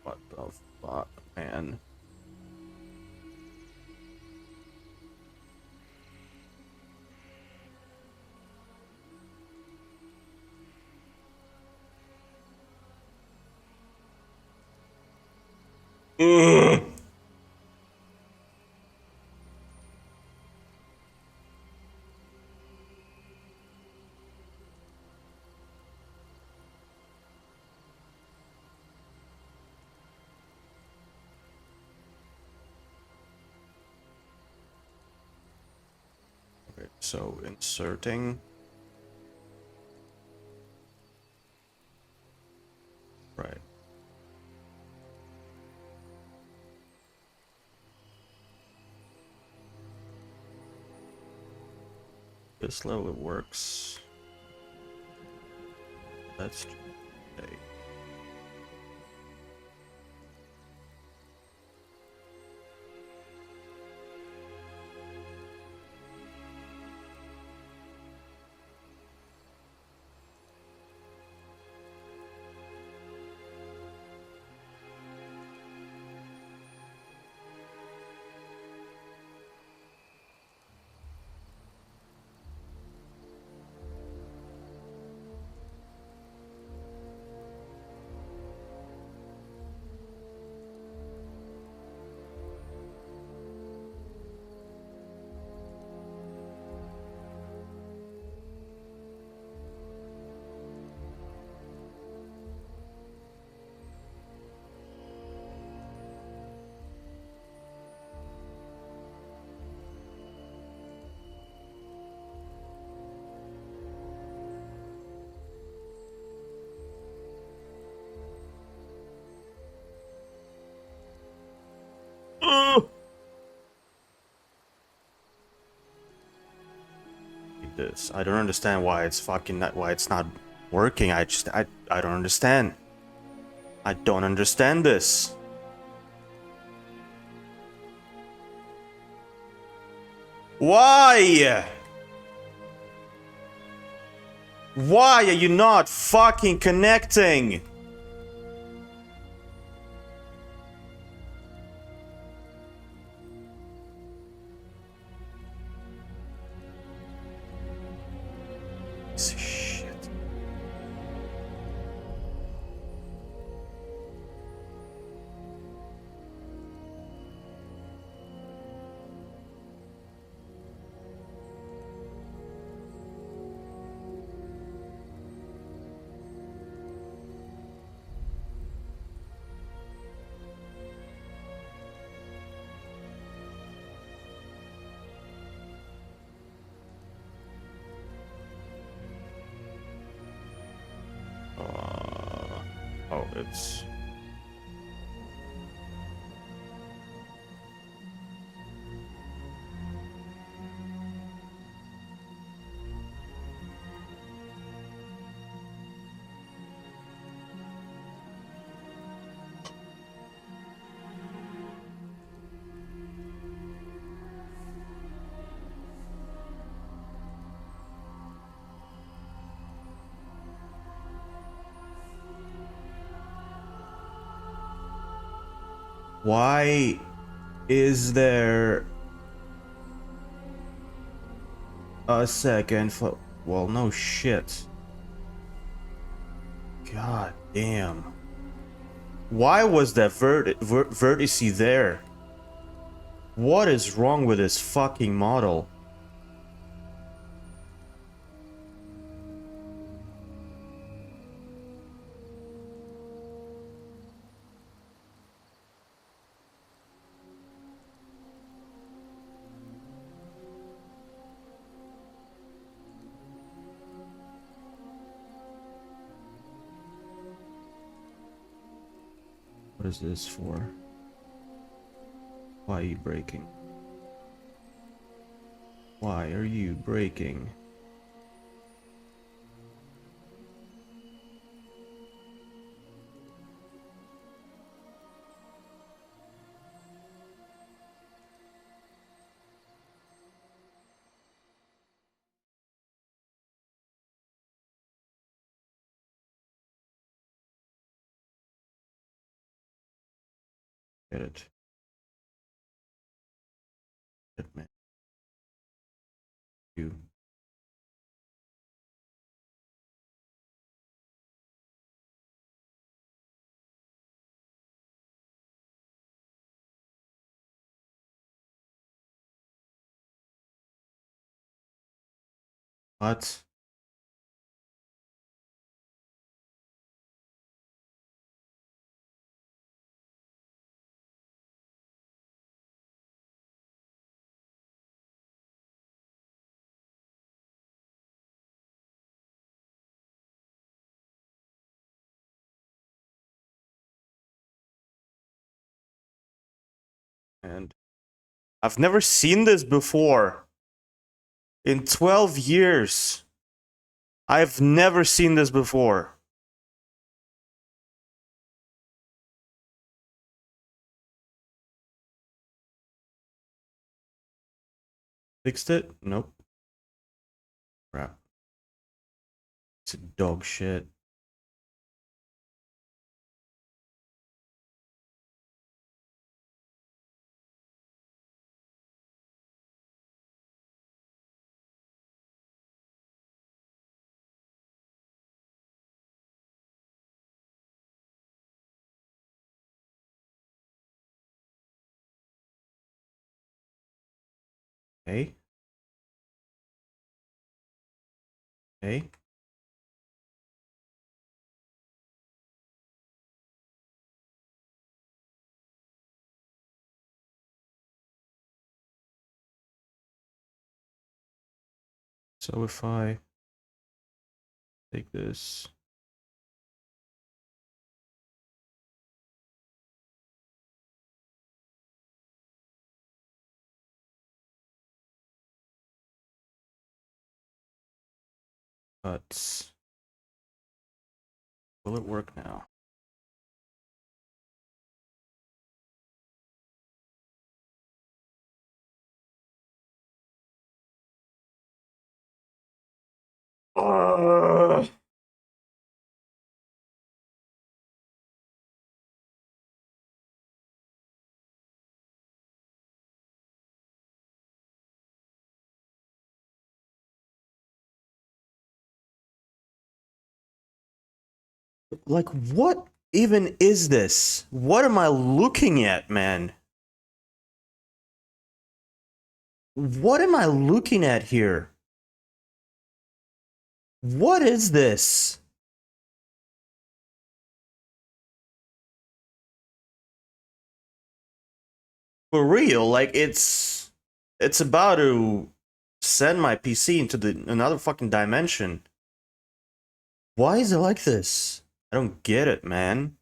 What the fuck, man? Ugh. Okay, so inserting. Right. This level it works. Let's okay. Ugh. This. I don't understand why it's fucking not why it's not working. I don't understand. I don't understand this. Why? Why are you not fucking connecting? Shit. Oh, it's... Why is there a second for... Well, no shit. God damn. Why was that vertice there? What is wrong with this fucking model? What is this for? Why are you breaking? Why are you breaking? Get it. Get me. You. What? And I've never seen this before. In 12 years. I've never seen this before. Fixed it? Nope. Crap. It's a dog shit. Okay. Okay. So if I take this, cuts, will it work now? Ugh. Like, what even is this? What am I looking at, man? What am I looking at here? What is this? For real, like it's about to send my PC into another fucking dimension. Why is it like this? I don't get it, man.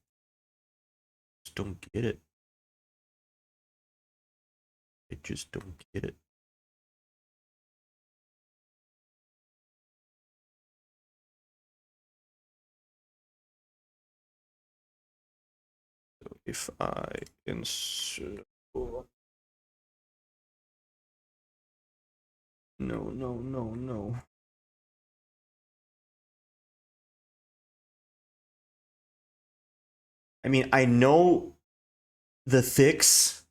Just don't get it. I just don't get it. So if I insert... No, no, no, no. I mean, I know the fix.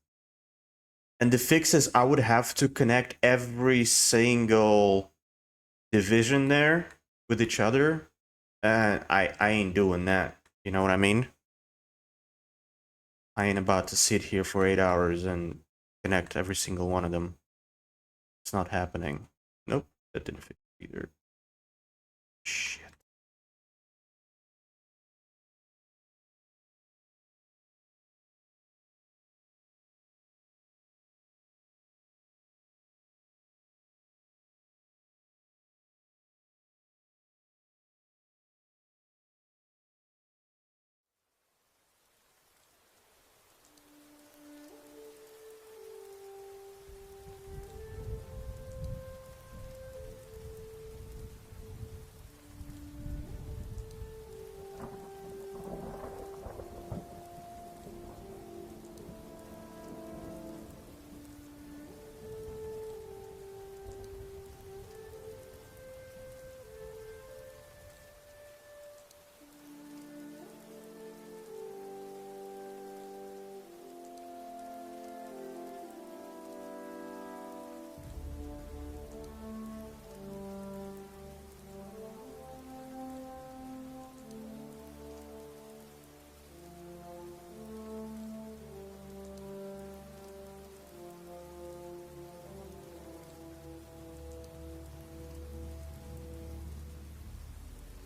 And the fix is I would have to connect every single division there with each other. And I ain't doing that. You know what I mean? I ain't about to sit here for 8 hours and connect every single one of them. It's not happening. Nope, that didn't fit either. Shit.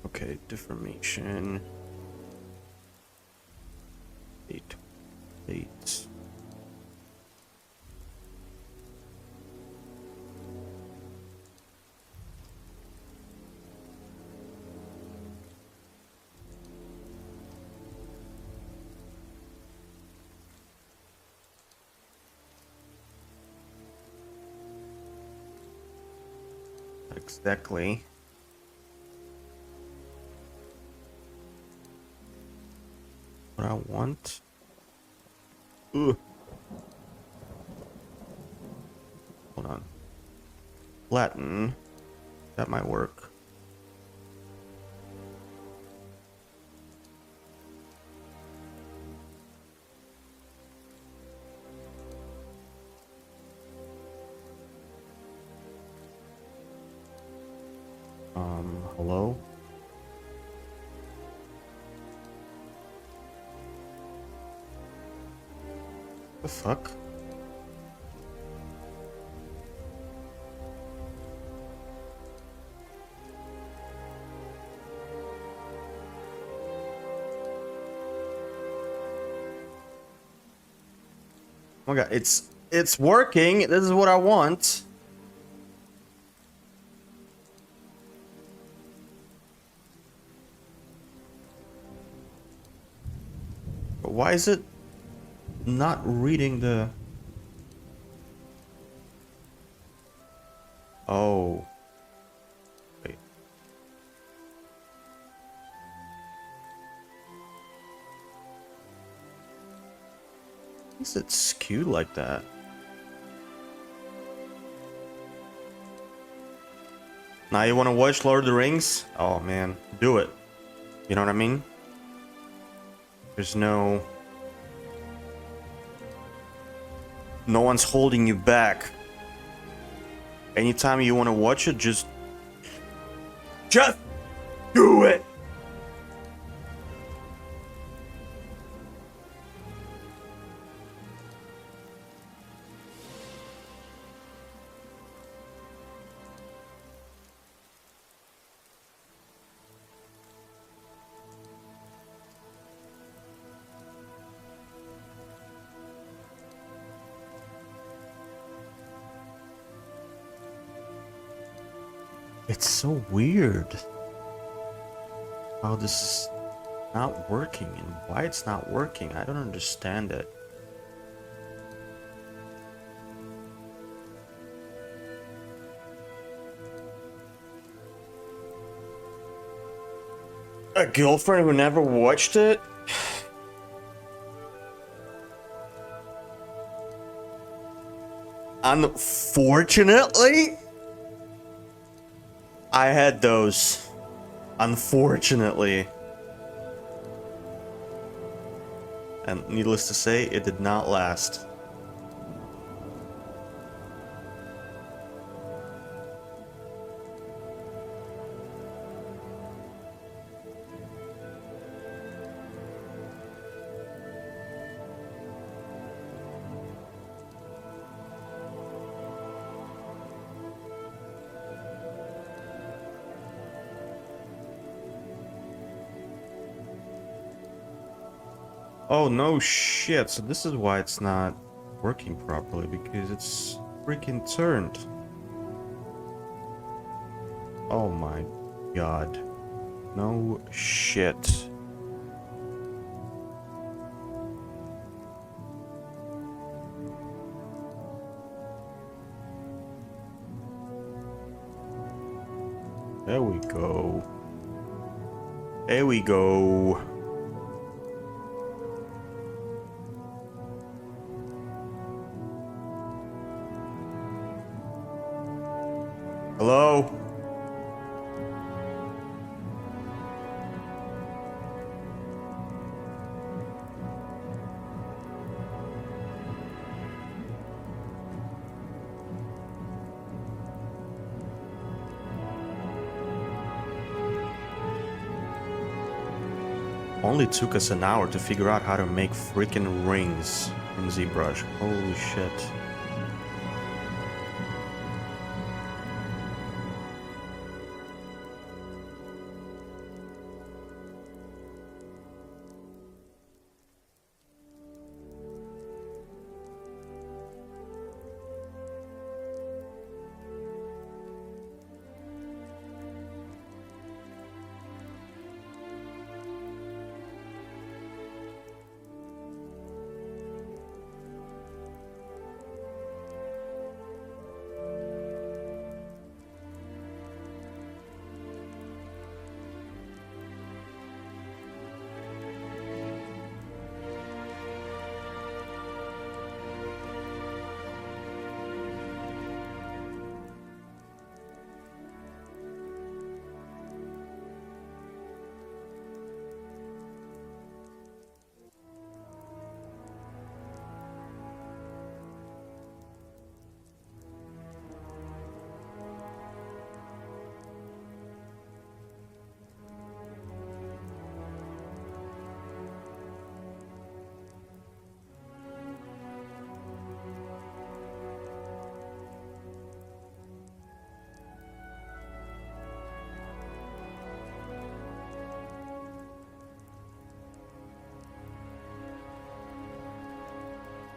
Okay, deformation. 8. Exactly. What I want. Ugh. Hold on. Flatten. That might work. Hello? The fuck? Oh my god, it's working. This is what I want. But why is it not reading the... Oh. Wait. Why is it skewed like that? Now you want to watch Lord of the Rings? Oh man, do it. You know what I mean? There's no one's holding you back. Anytime you want to watch it, just do it. It's so weird how this is not working and why it's not working. I don't understand it. A girlfriend who never watched it? Unfortunately, I had those. Unfortunately. And needless to say, it did not last. Oh no shit, so this is why it's not working properly, because it's freaking turned. Oh my god. No shit. There we go. There we go. Hello? Only took us an hour to figure out how to make freaking rings in ZBrush. Holy shit.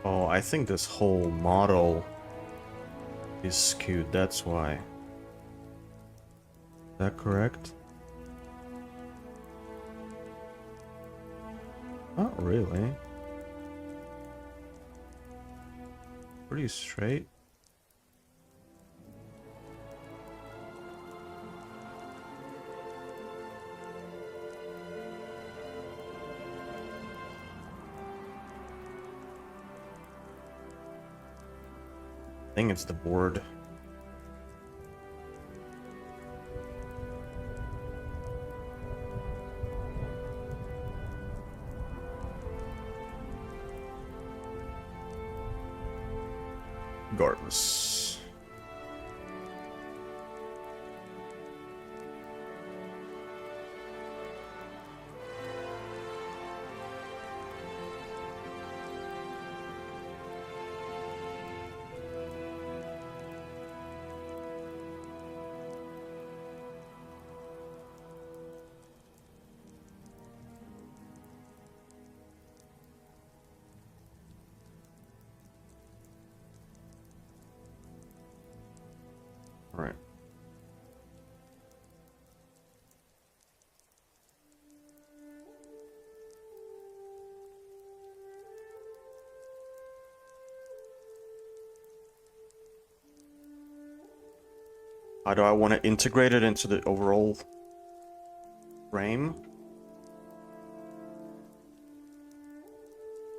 Oh, I think this whole model is skewed, that's why. Is that correct? Not really. Pretty straight. I think it's the board. Regardless. All right. How do I want to integrate it into the overall frame?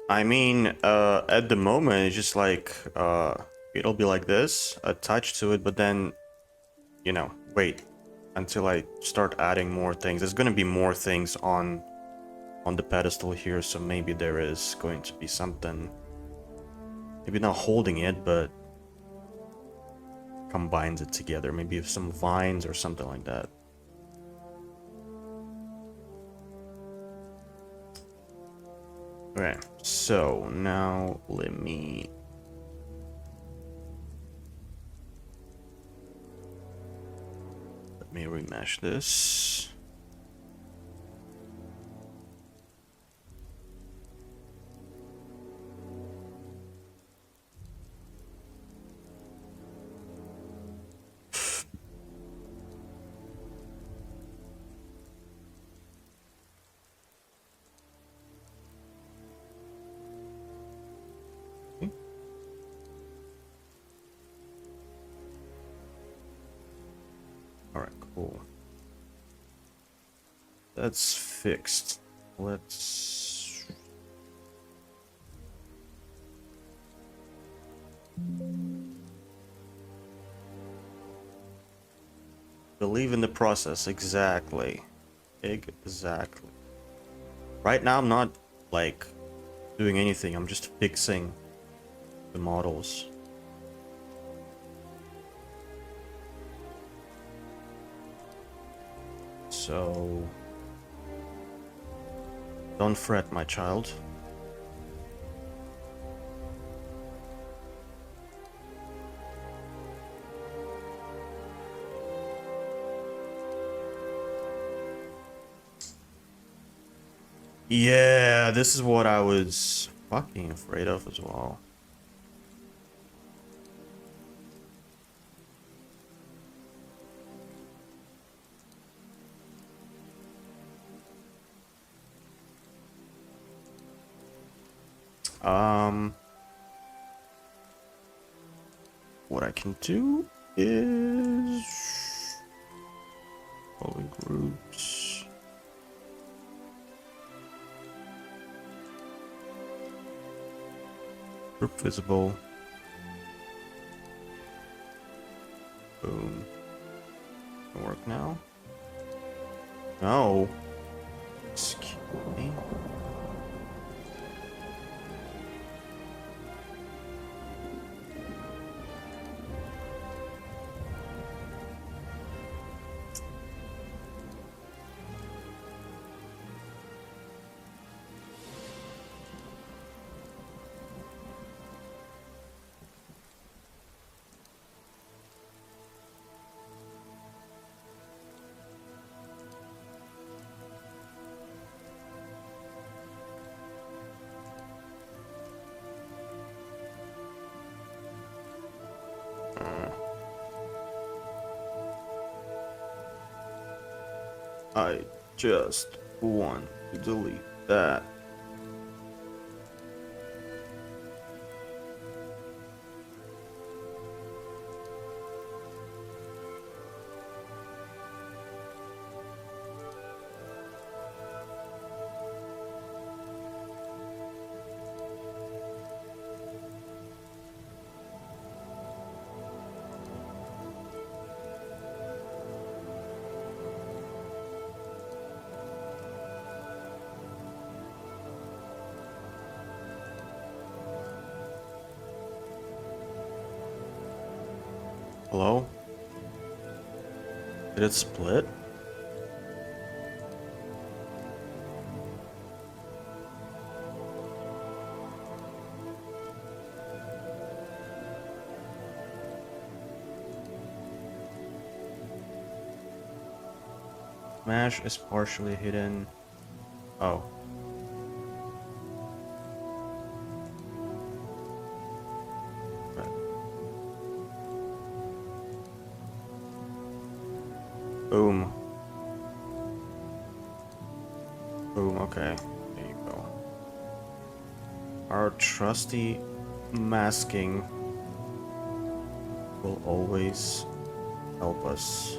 I mean, at the moment, it's just like, it'll be like this, attached to it, but then, you know, wait until I start adding more things. There's gonna be more things on on the pedestal here, so maybe there is going to be something, maybe not holding it, but combines it together, maybe some vines or something like that. Alright, so now let me remesh this. Alright, cool. That's fixed. Let's... believe in the process. Exactly. Exactly. Right now I'm not, like, doing anything. I'm just fixing the models. So... don't fret, my child. Yeah, this is what I was fucking afraid of as well. What I can do is following groups. Group visible. Boom. Can work now? No. Excuse me. I just want to delete that. Hello? Did it split? Smash is partially hidden. Oh. Boom. Boom, okay. There you go. Our trusty masking will always help us.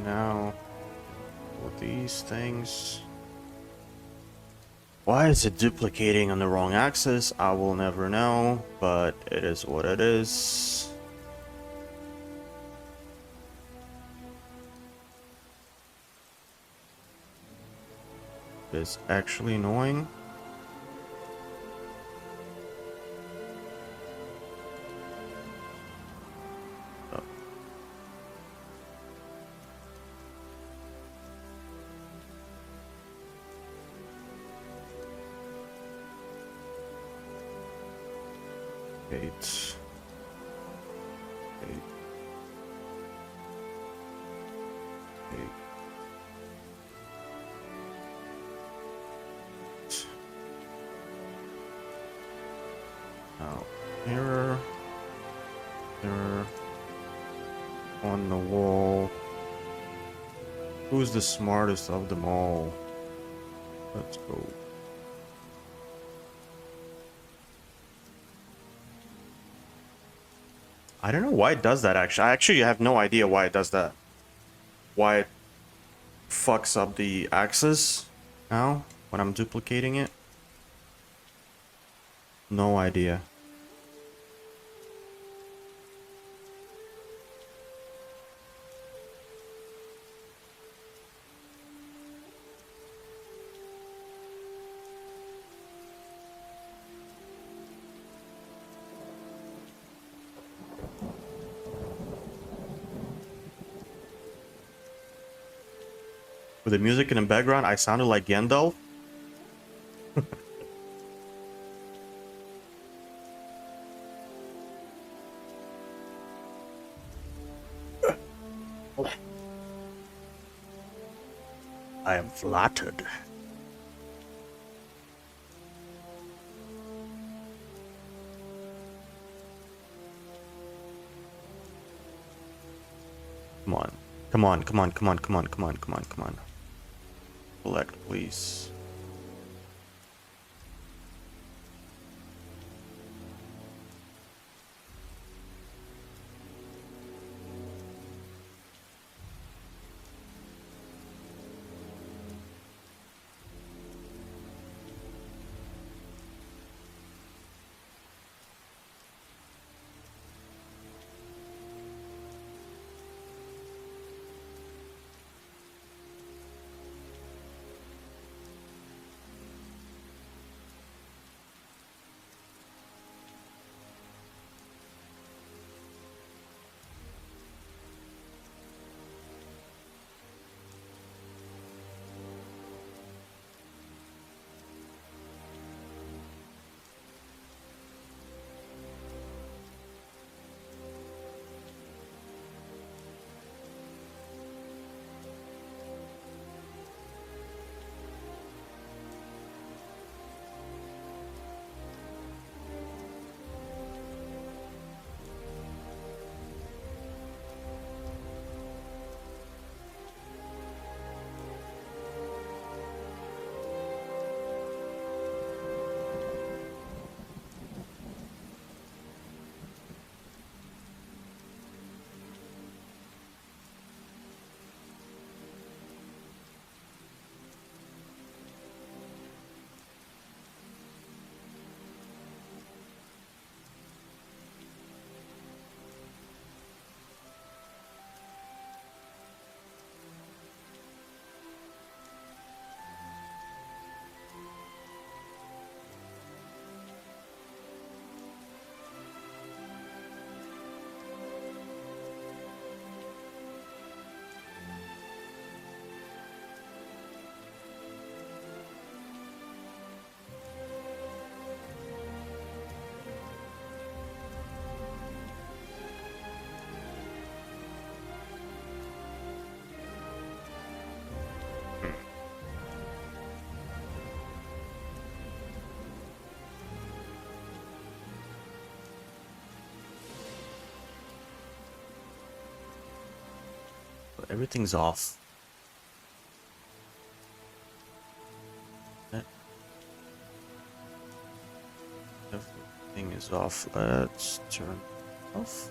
now for these things. Why is it duplicating on the wrong axis? I will never know, but it is what it is. It's actually annoying. Eight. Now, mirror on the wall. Who's the smartest of them all? Let's go. I don't know why it does that, actually. I actually have no idea why it does that. Why it fucks up the axis now when I'm duplicating it. No idea. With the music in the background, I sounded like Gandalf. I am flattered. Come on. Come on, come on, come on, come on, come on, come on, come on. Select, please. Everything's off. Everything is off. Let's turn off.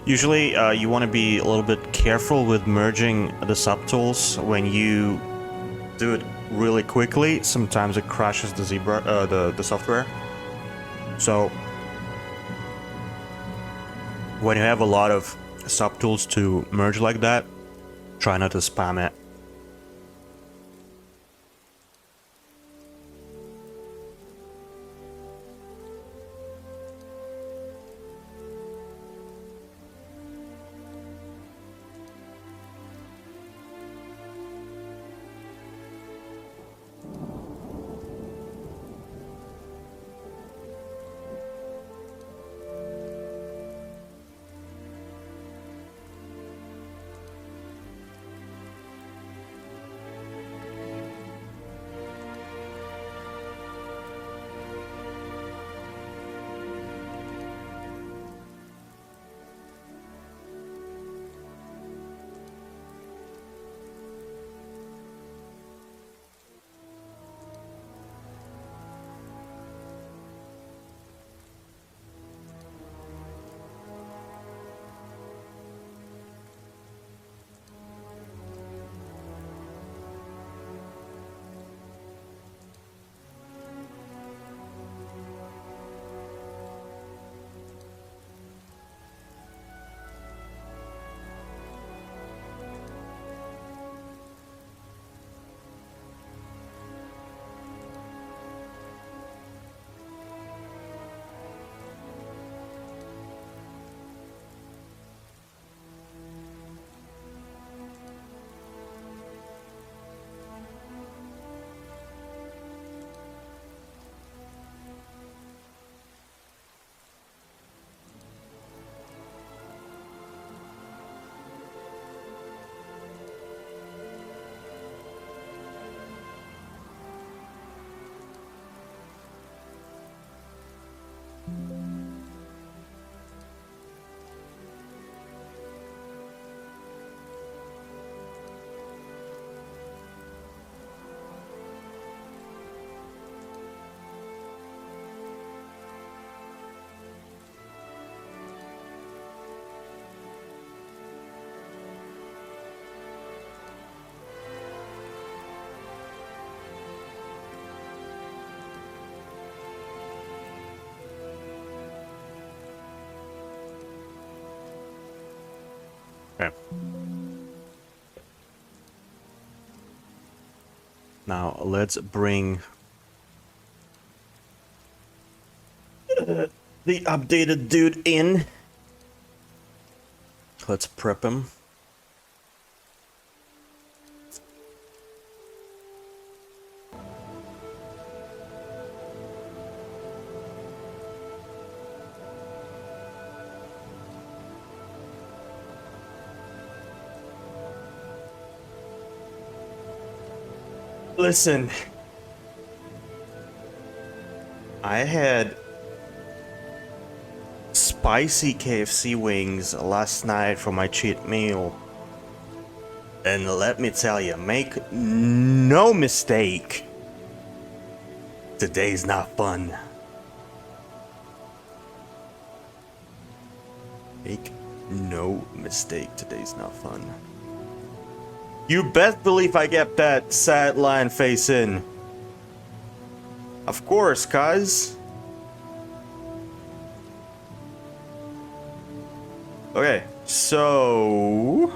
Usually, you want to be a little bit careful with merging the subtools when you do it really quickly. Sometimes it crashes the the software. So when you have a lot of subtools to merge like that, try not to spam it. Okay. Now let's bring the updated dude in. Let's prep him. Listen, I had spicy KFC wings last night for my cheat meal. And let me tell you, make no mistake, today's not fun. Make no mistake, today's not fun. You best believe I kept that sad lion face in. Of course, cuz. Okay, so...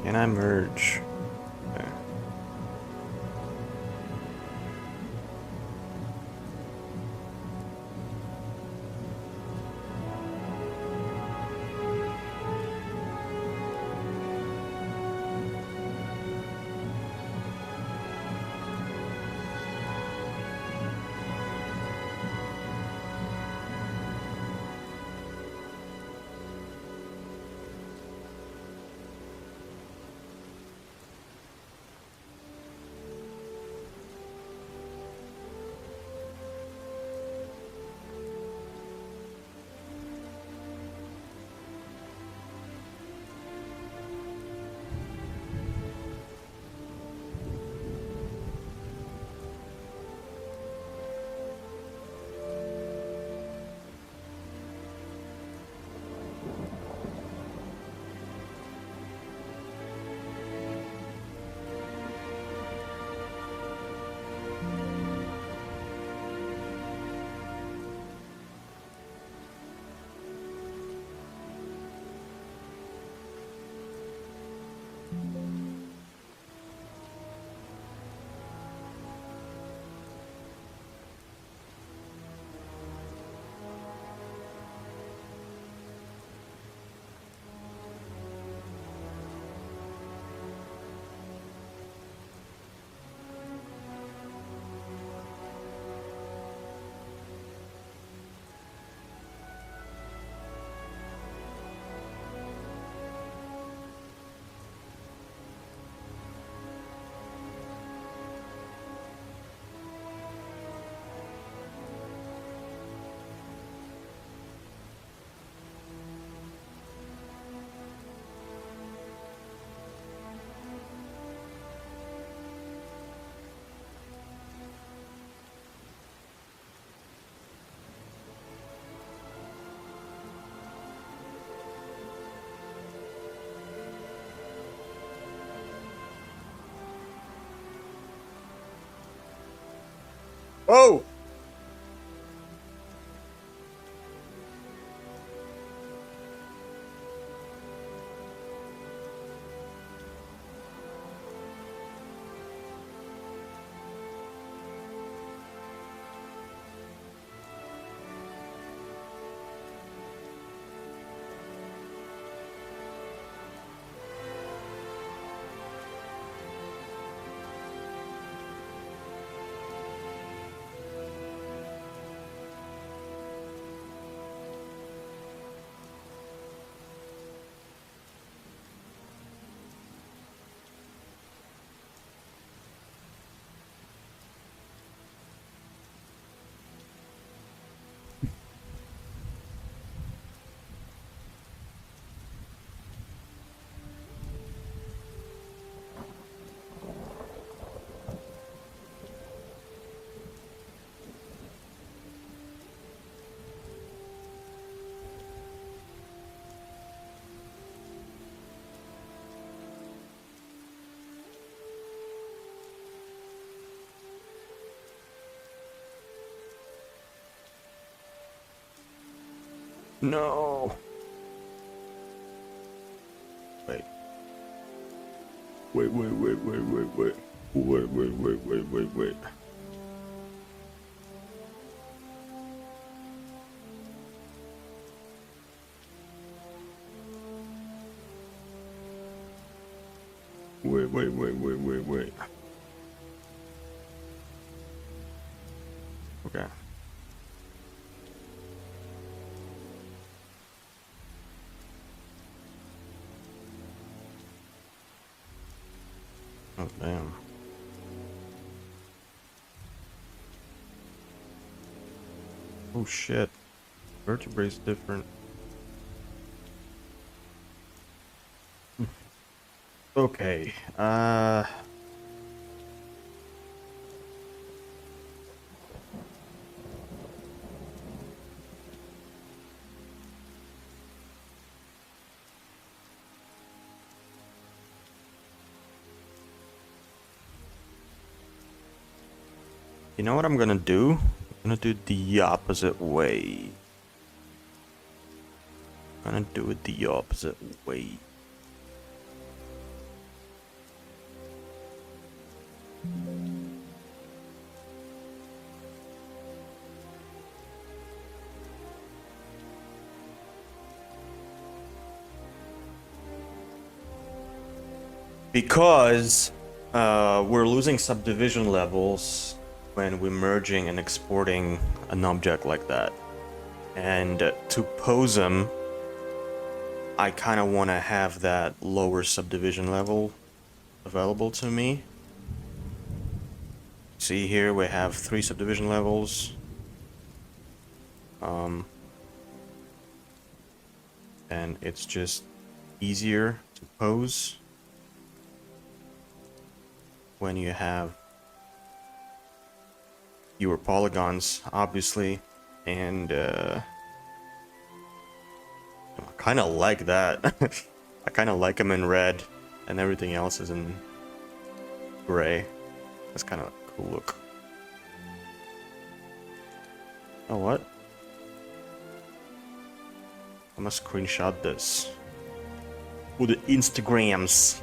Can I merge? Okay. Oh! No. Wait. Wait. Wait. Wait. Okay. Oh, damn. Oh, shit. Vertebrae's different. Okay. You know what I'm gonna do? I'm gonna do the opposite way. I'm gonna do it the opposite way. Because we're losing subdivision levels when we're merging and exporting an object like that. And to pose them, I kind of want to have that lower subdivision level available to me. See here, we have 3 subdivision levels. And it's just easier to pose when you have fewer polygons, obviously, and I kind of like that. I kind of like them in red, and everything else is in gray. That's kind of a cool look. Oh, what? I'm gonna screenshot this for the Instagrams.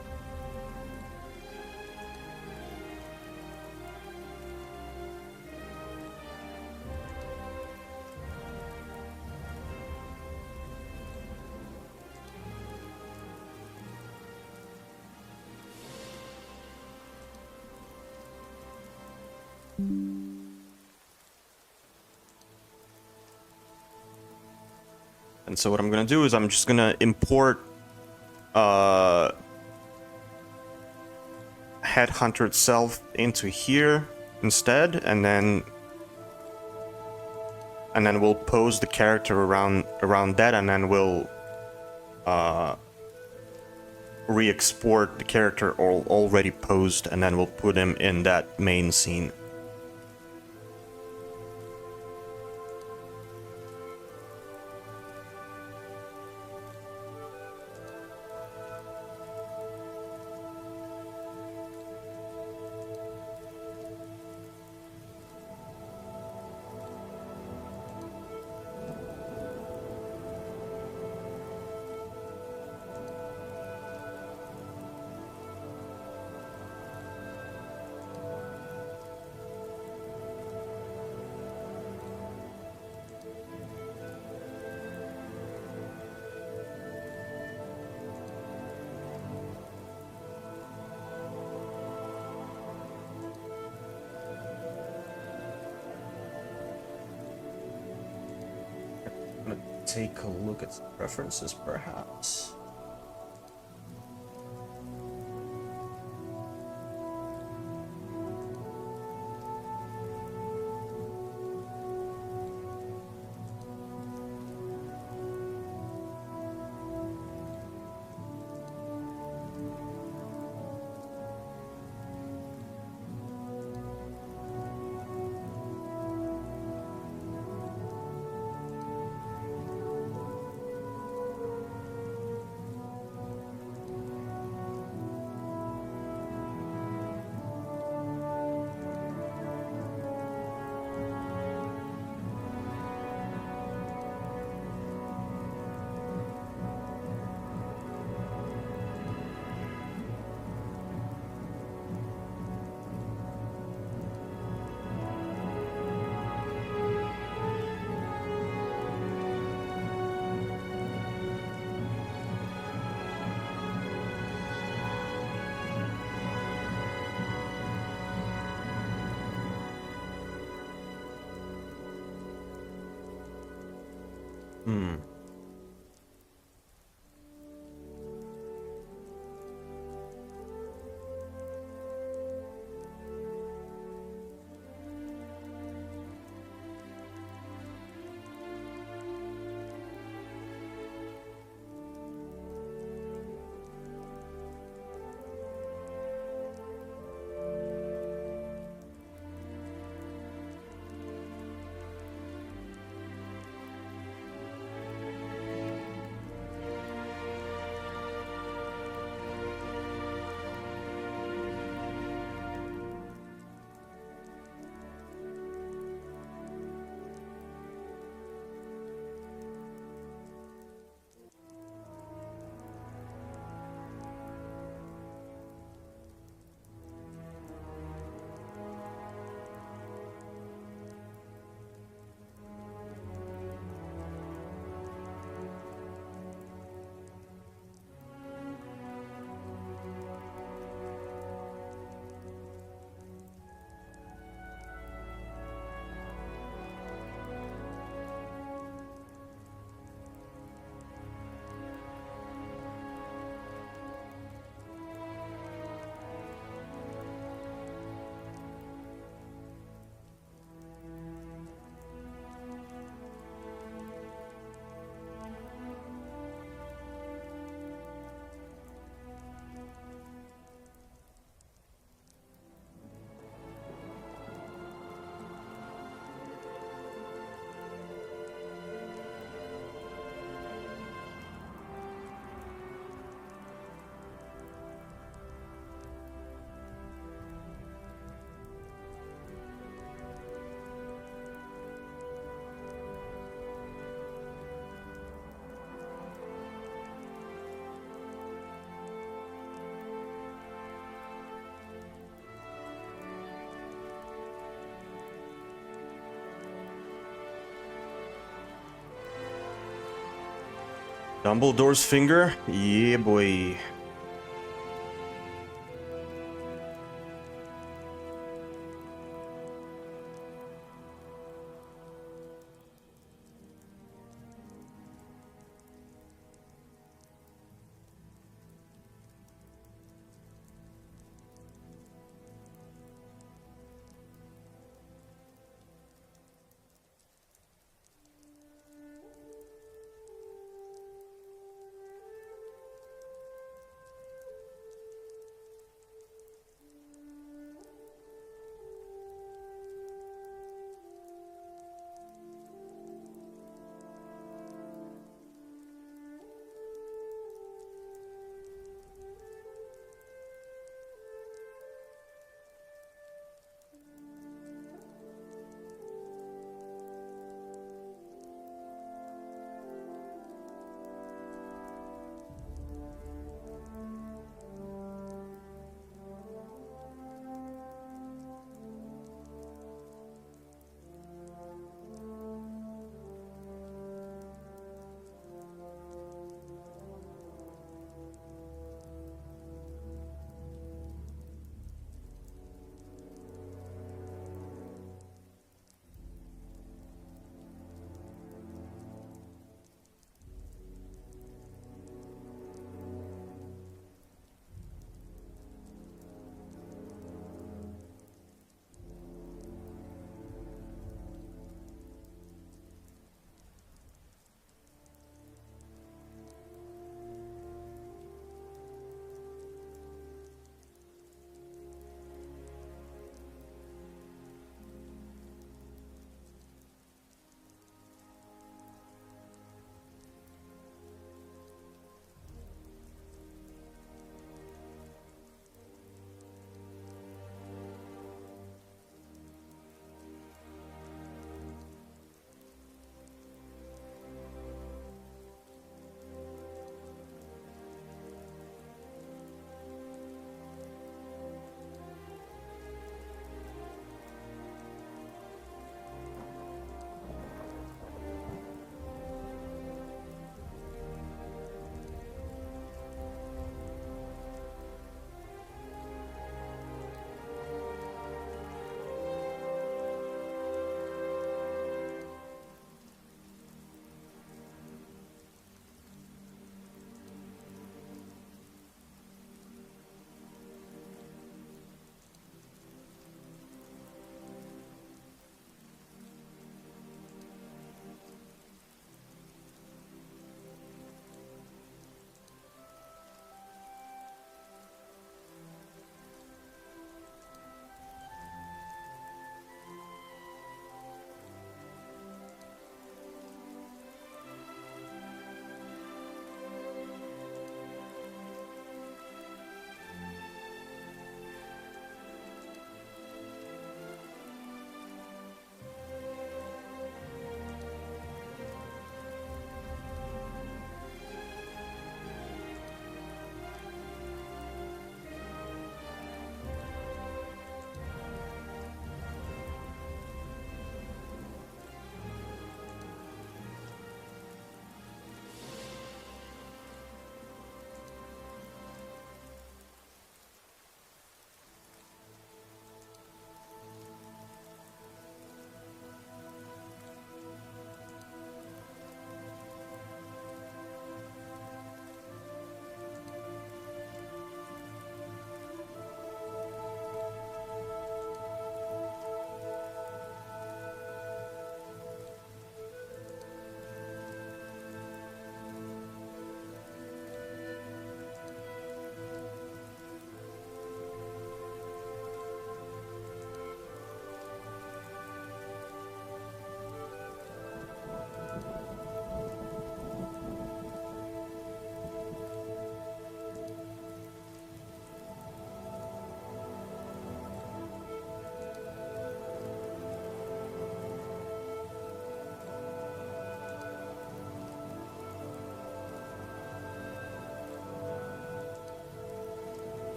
And so what I'm gonna do is I'm just gonna import Headhunter itself into here instead, and then we'll pose the character around that, and then we'll re-export the character already posed, and then we'll put him in that main scene. take a look at some references, perhaps. Dumbledore's finger? Yeah, boy.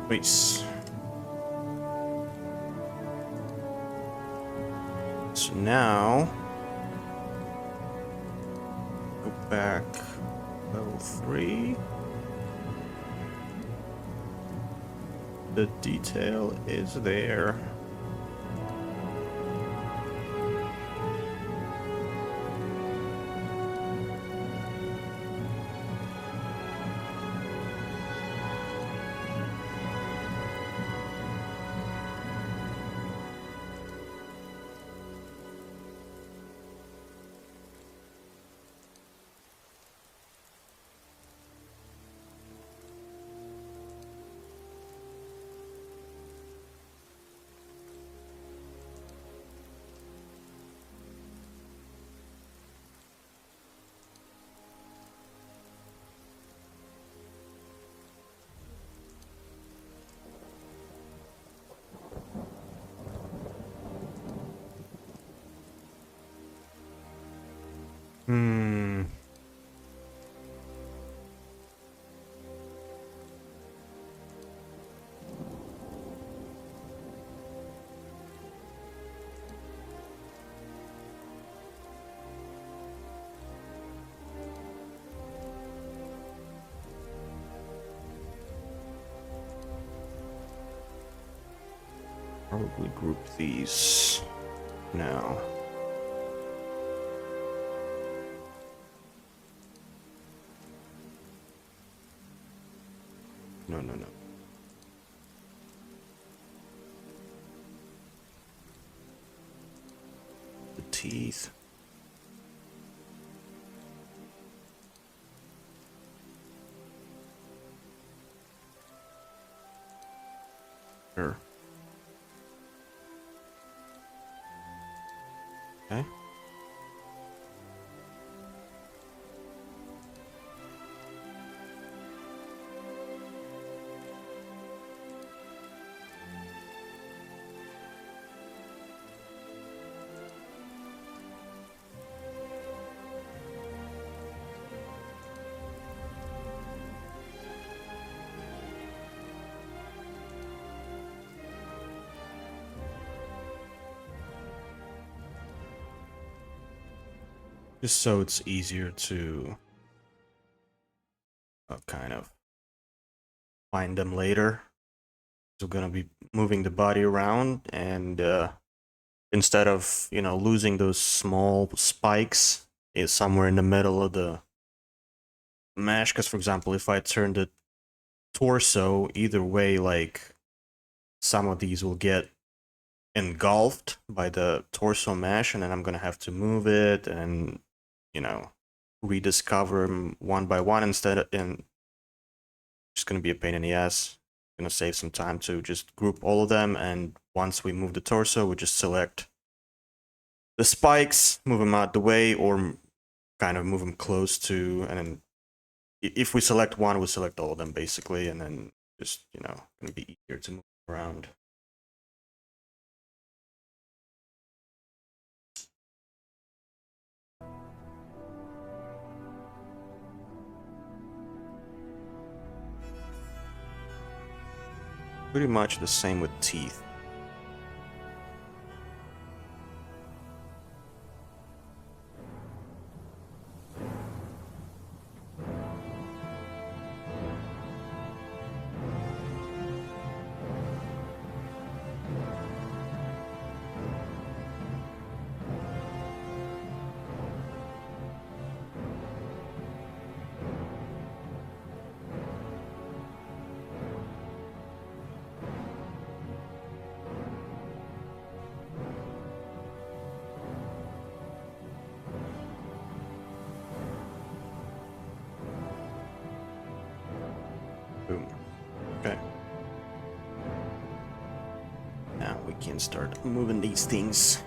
Nice. So now, go back level 3. The detail is there. Probably group these now. No. The teeth. Sure. Okay. Just so it's easier to kind of find them later. So we're gonna be moving the body around, and instead of, you know, losing those small spikes is somewhere in the middle of the mesh. Because for example, if I turn the torso either way, like some of these will get engulfed by the torso mesh, and then I'm gonna have to move it and, you know, rediscover them one by one instead of, and it's gonna be a pain in the ass. Gonna save some time to just group all of them, and once we move the torso, we just select the spikes, move them out the way, or kind of move them close to, and then if we select one, we select all of them basically, and then just, you know, gonna be easier to move around. Pretty much the same with teeth. Boom. Okay. Now we can start moving these things.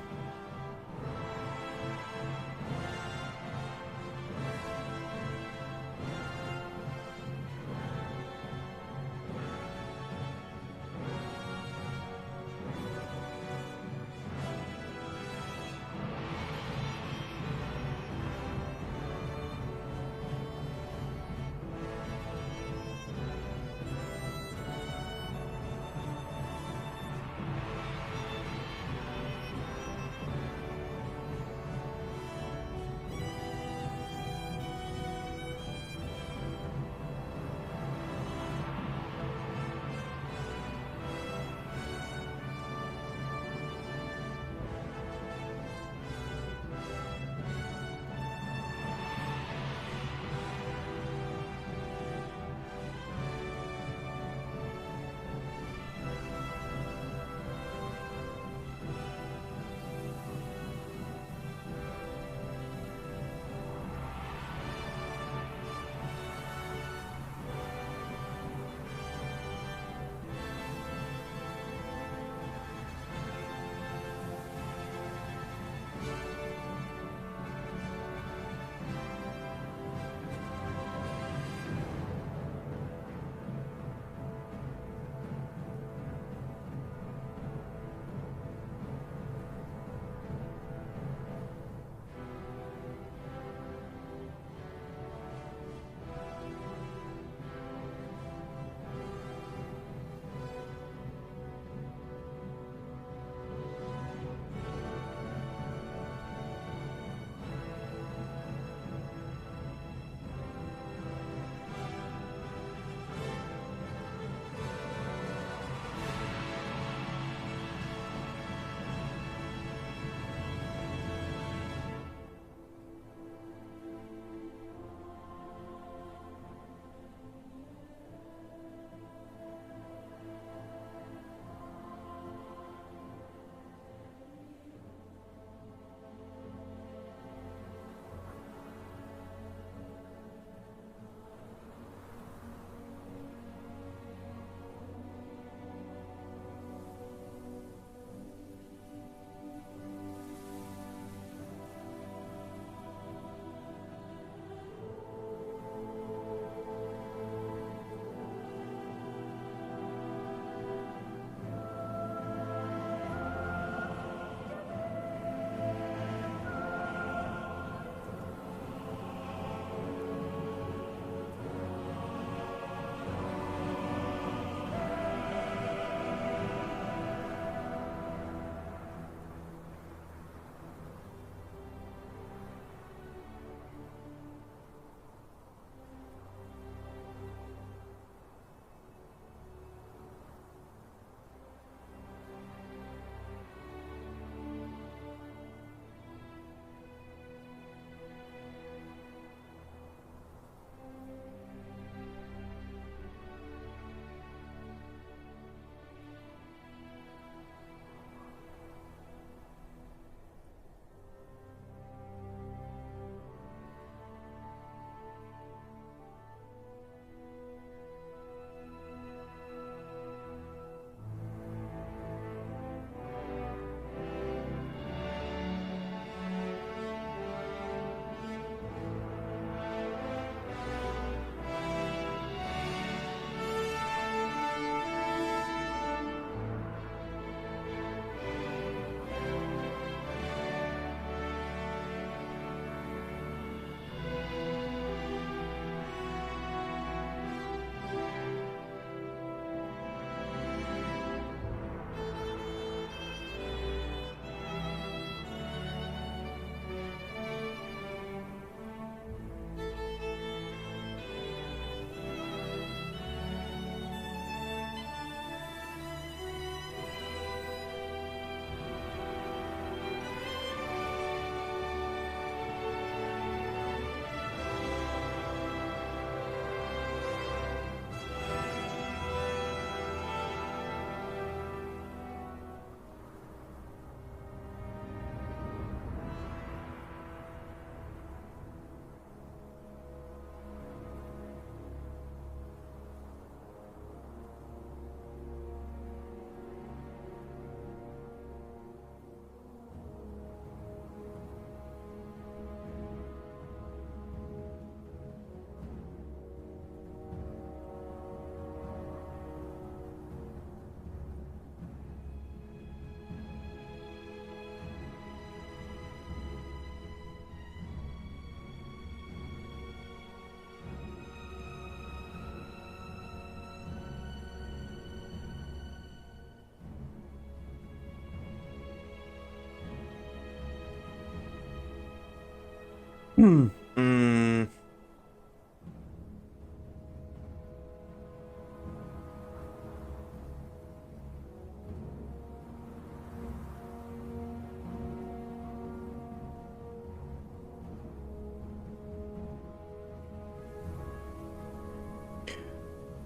Mm,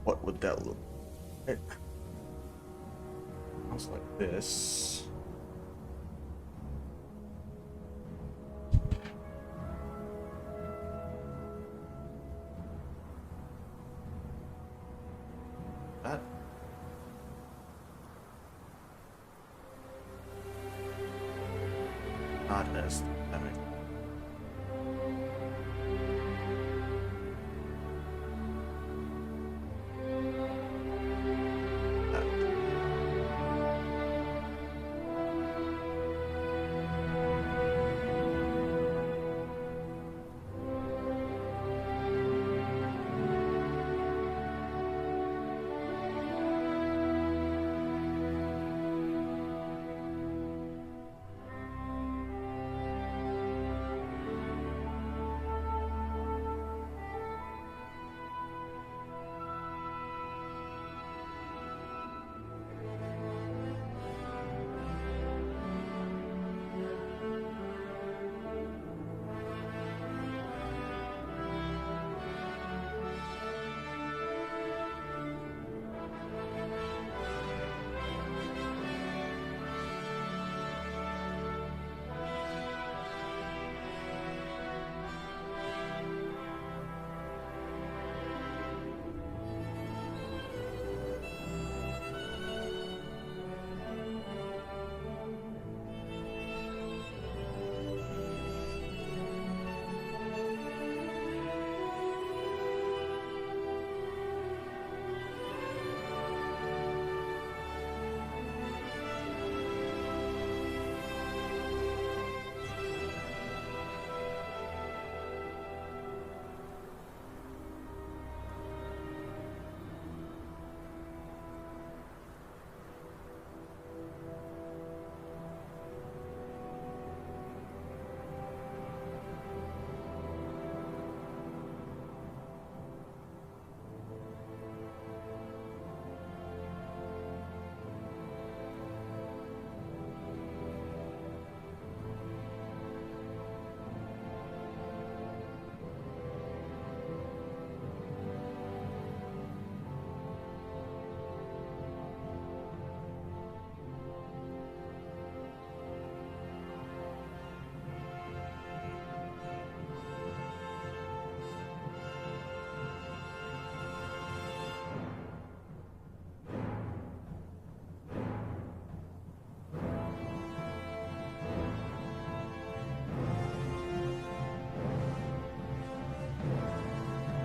what would that look like? Sounds like this. That. Not as dynamic.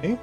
Okay.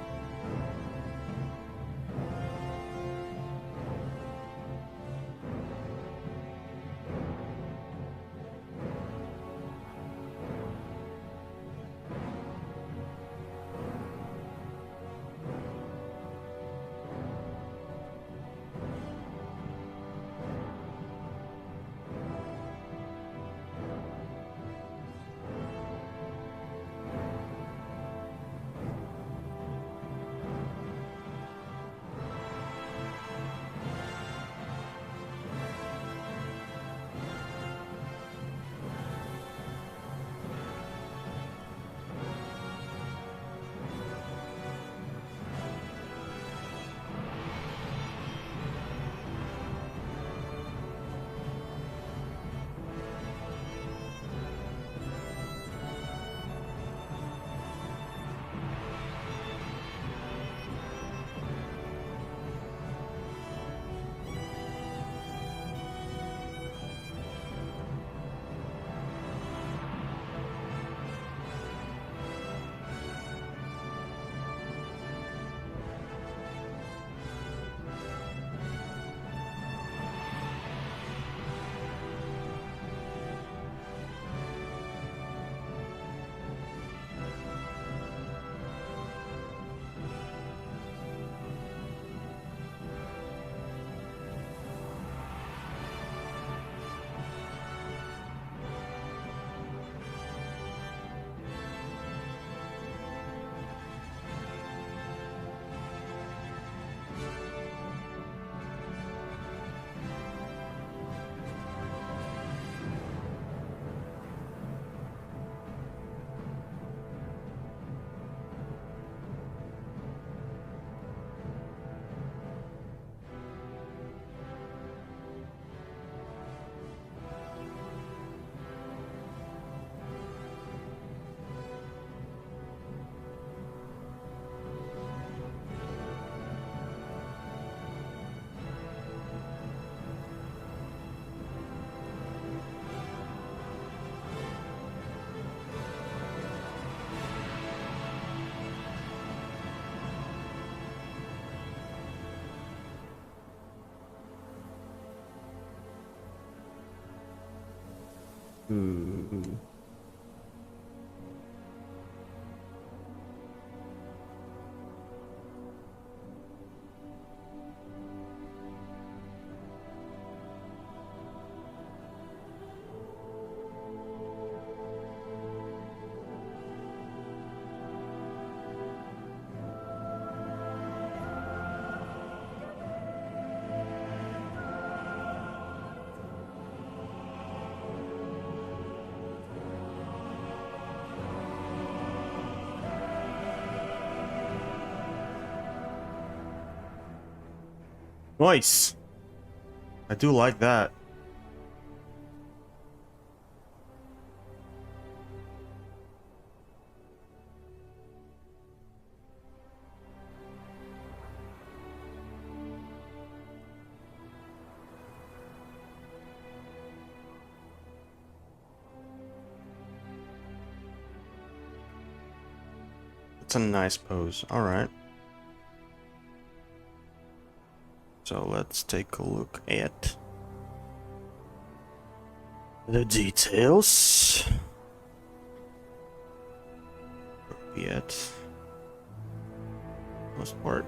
Ooh. Nice. I do like that. It's a nice pose. All right. So let's take a look at the details. Appropriate. Most part.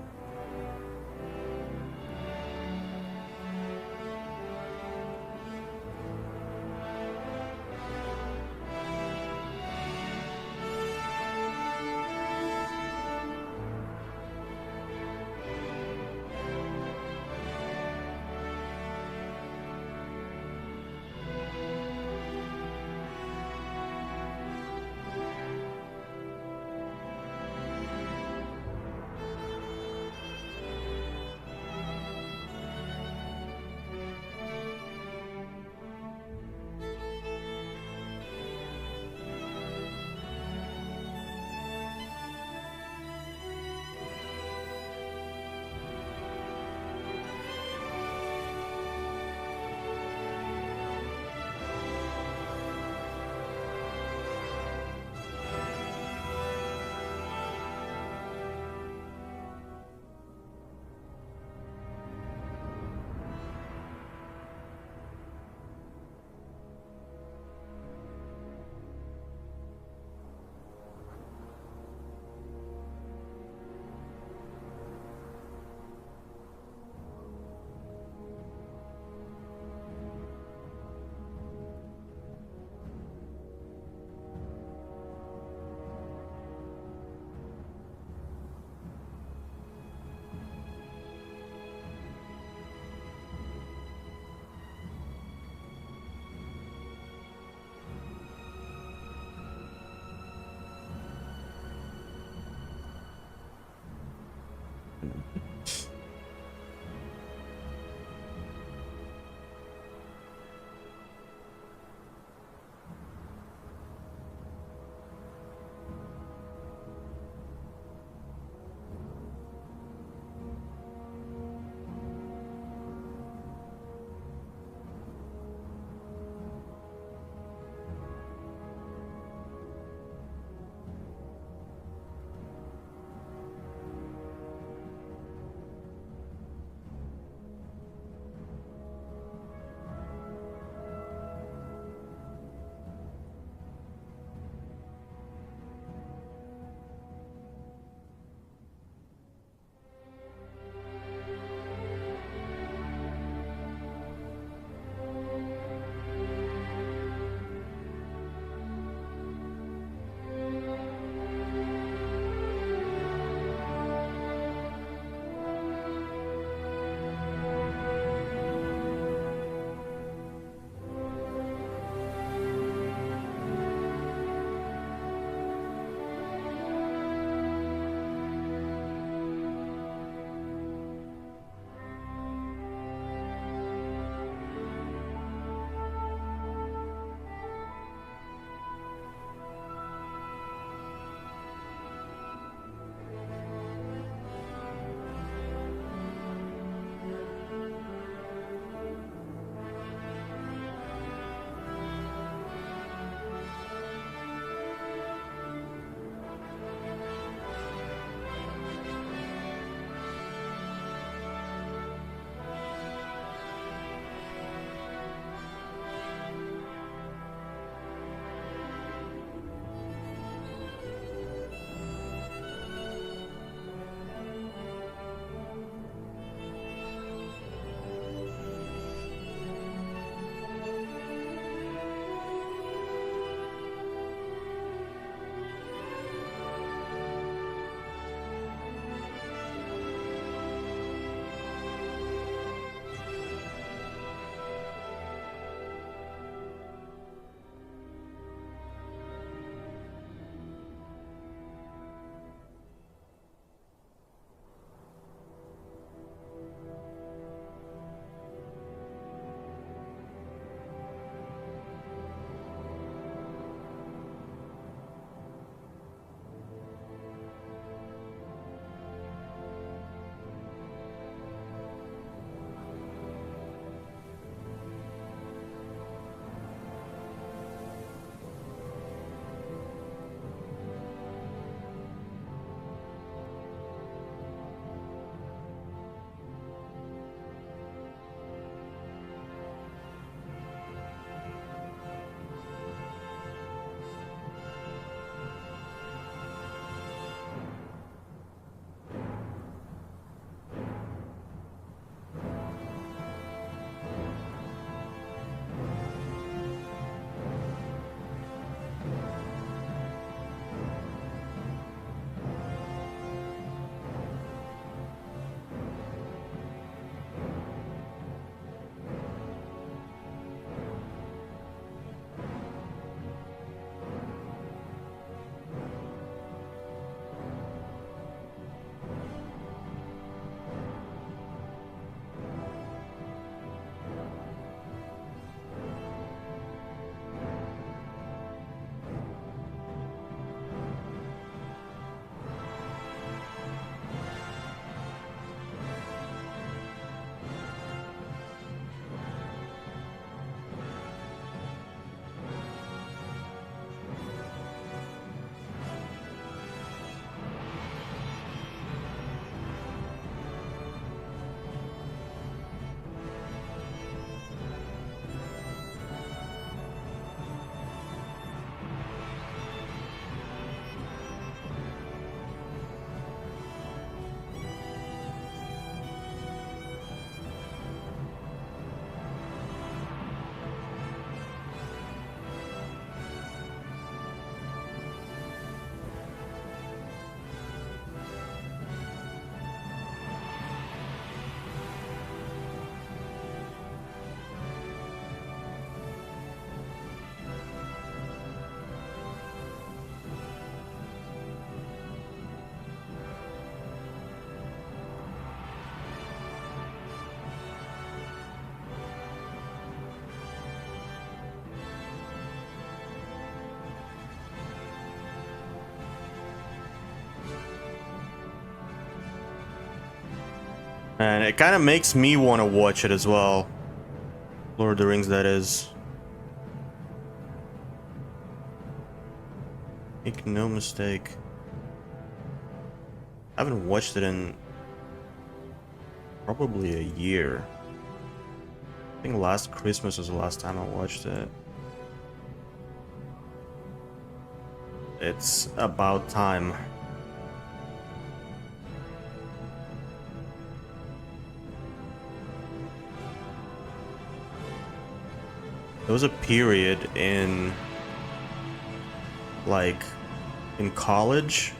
And it kind of makes me want to watch it as well. Lord of the Rings, that is. Make no mistake. I haven't watched it in probably a year. I think last Christmas was the last time I watched it. It's about time. There was a period in, like, in college,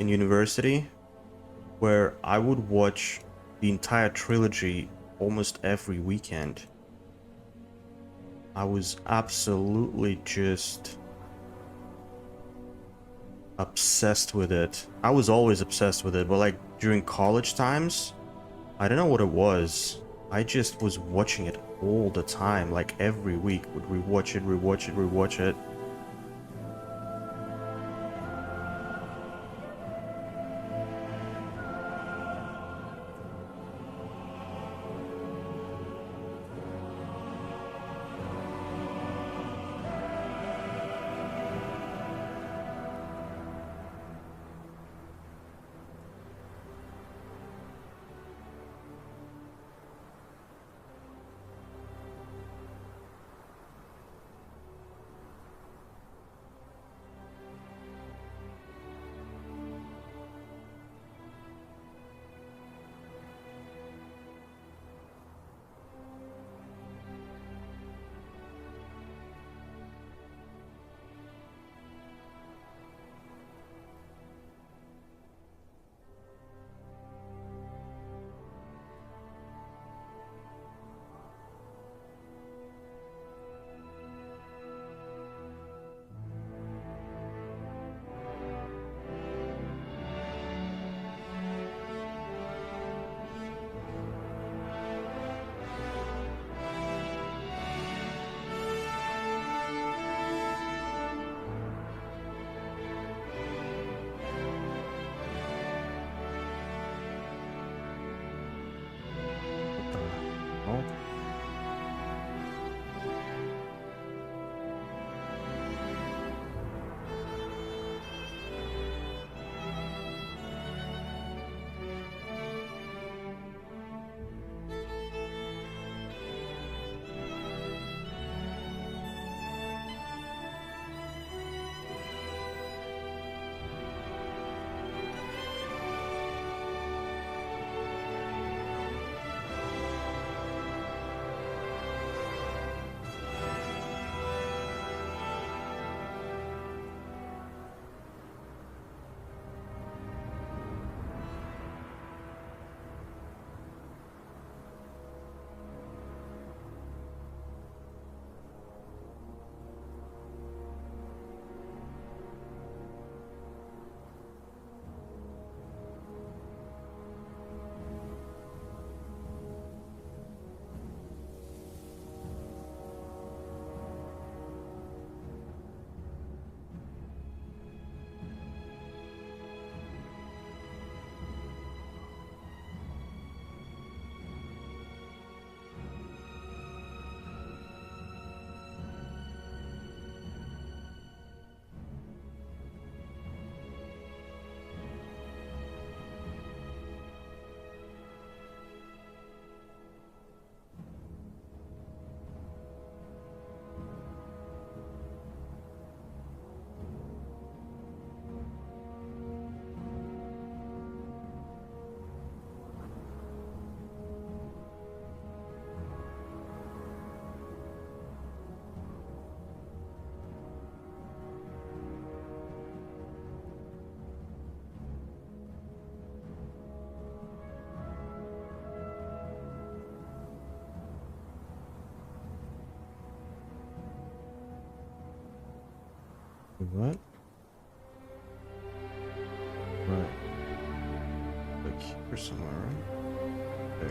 in university, where I would watch the entire trilogy almost every weekend. I was absolutely just obsessed with it. I was always obsessed with it, but like during college times, I don't know what it was. I just was watching it all the time, like every week. Would rewatch it, rewatch it, rewatch it. Oh. What? Right. Like here somewhere, right? There.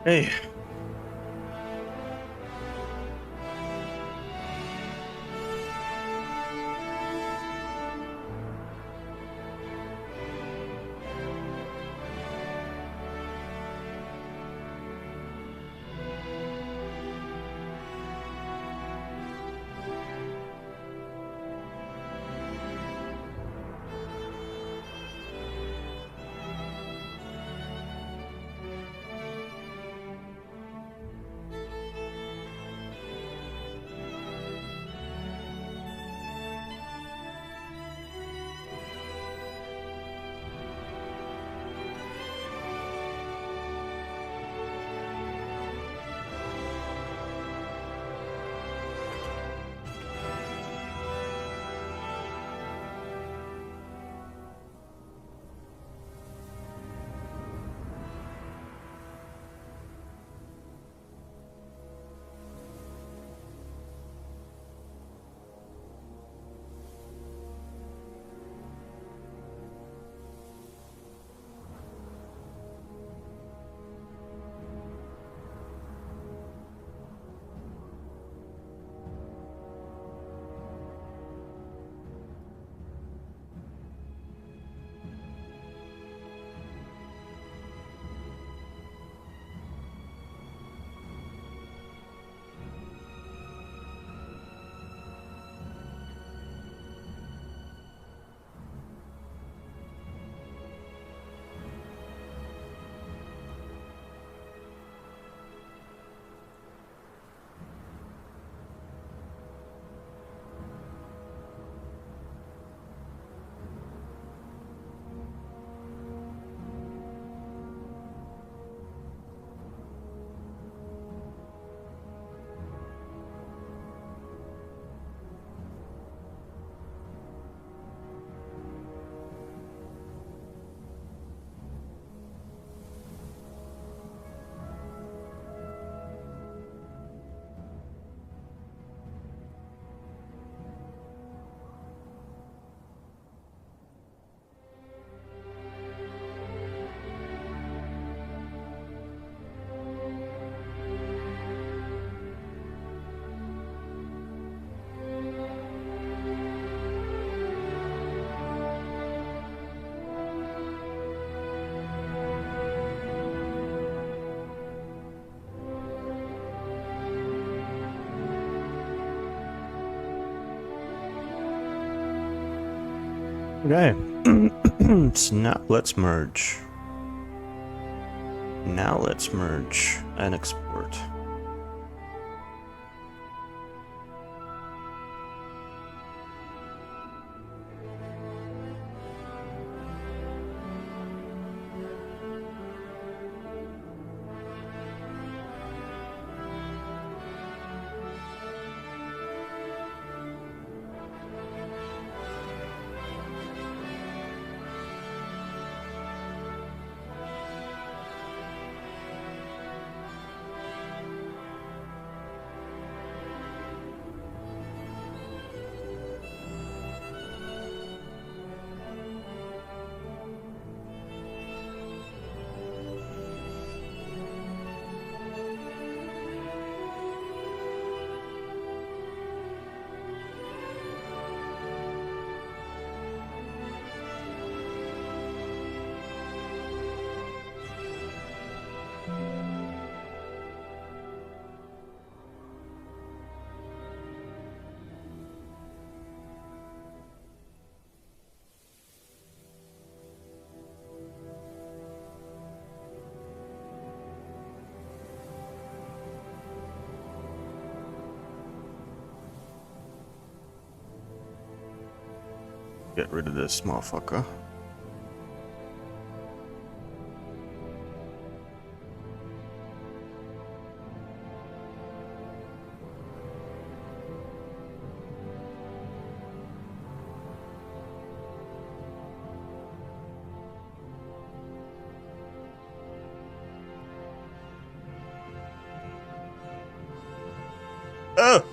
Hey. Okay. So now let's merge. Now let's merge and export. Get rid of this motherfucker. Oh!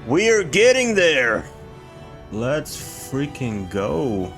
We're getting there! Let's freaking go.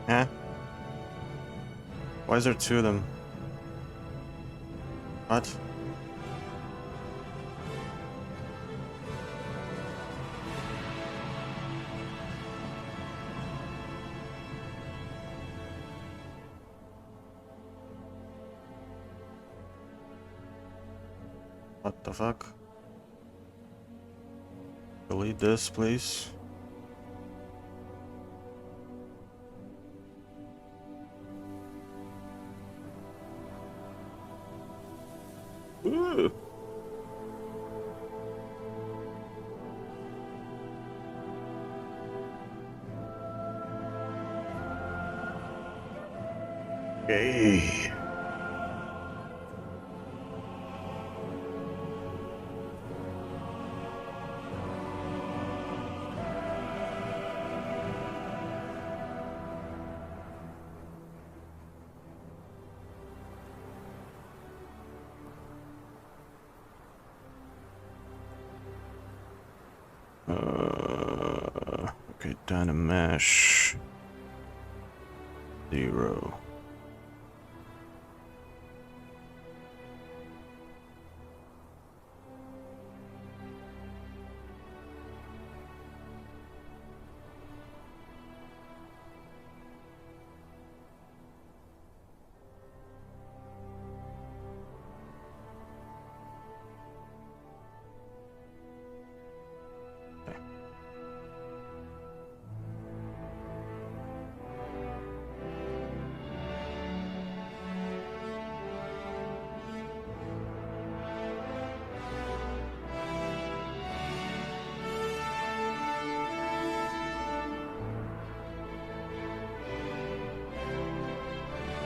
Huh? Why is there two of them? What? What the fuck? Delete this, please. Ooh. Okay. Okay, Dynamesh 0.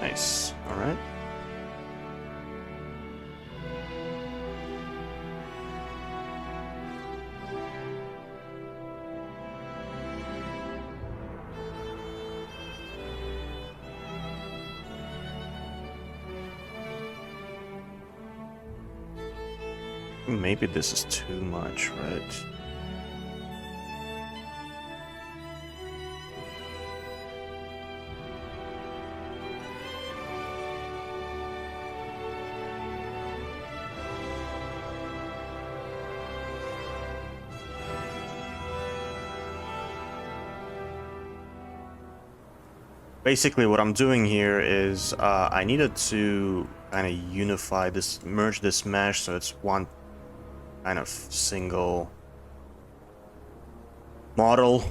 Nice. All right. Maybe this is too much, right? Basically, what I'm doing here is I needed to kind of unify this, merge this mesh so it's one kind of single model,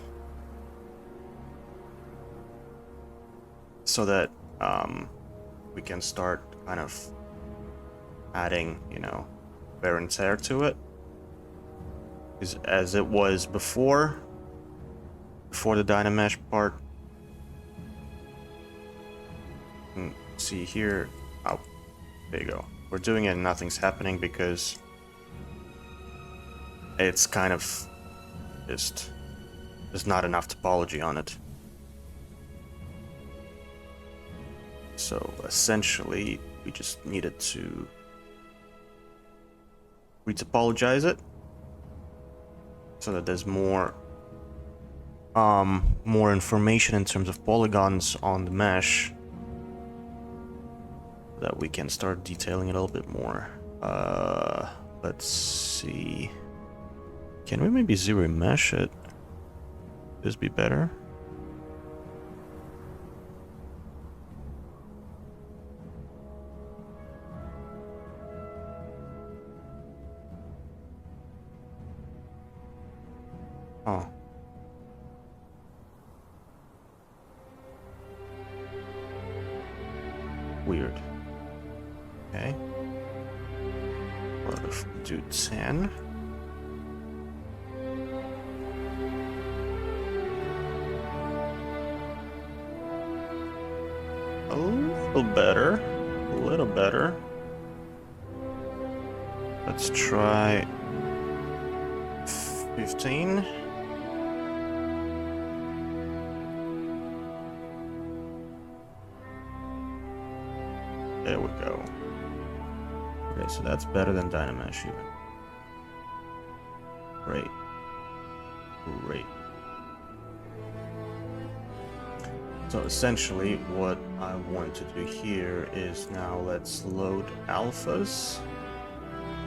so that we can start kind of adding, you know, wear and tear to it. As it was before the Dynamesh part. See here, oh, there you go. We're doing it and nothing's happening because it's kind of just, there's not enough topology on it. So essentially, we just needed to retopologize it so that there's more more information in terms of polygons on the mesh, that we can start detailing it a little bit more. Let's see. Can we maybe zero mesh it? Would this be better? Oh. Weird. Okay. What if we do 10? A little better. A little better. Let's try 15. There we go. Okay, so that's better than Dynamesh even. Great. Great. So essentially what I want to do here is now let's load alphas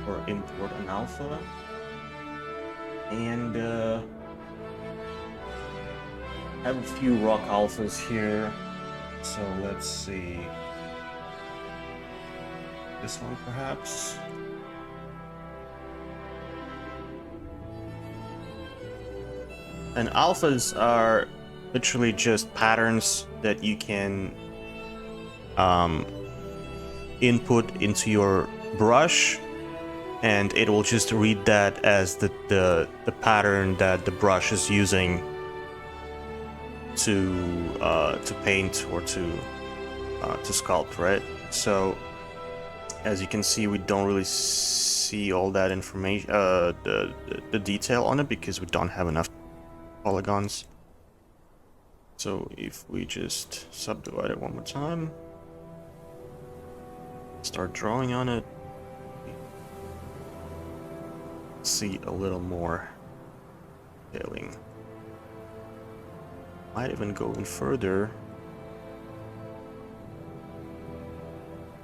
or import an alpha and have a few rock alphas here. So let's see. This one perhaps. And alphas are literally just patterns that you can input into your brush, and it will just read that as the pattern that the brush is using to paint or to sculpt, right? So as you can see, we don't really see all that information, the detail on it, because we don't have enough polygons. So if we just subdivide it one more time, start drawing on it, see a little more detailing. Might even go in further.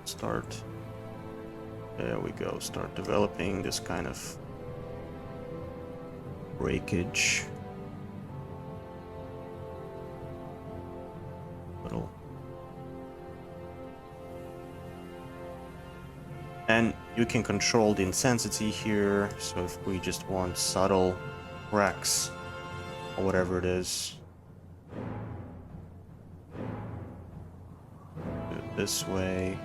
Start. There we go. Start developing this kind of breakage. Little. And you can control the intensity here. So if we just want subtle cracks or whatever it is, do it this way.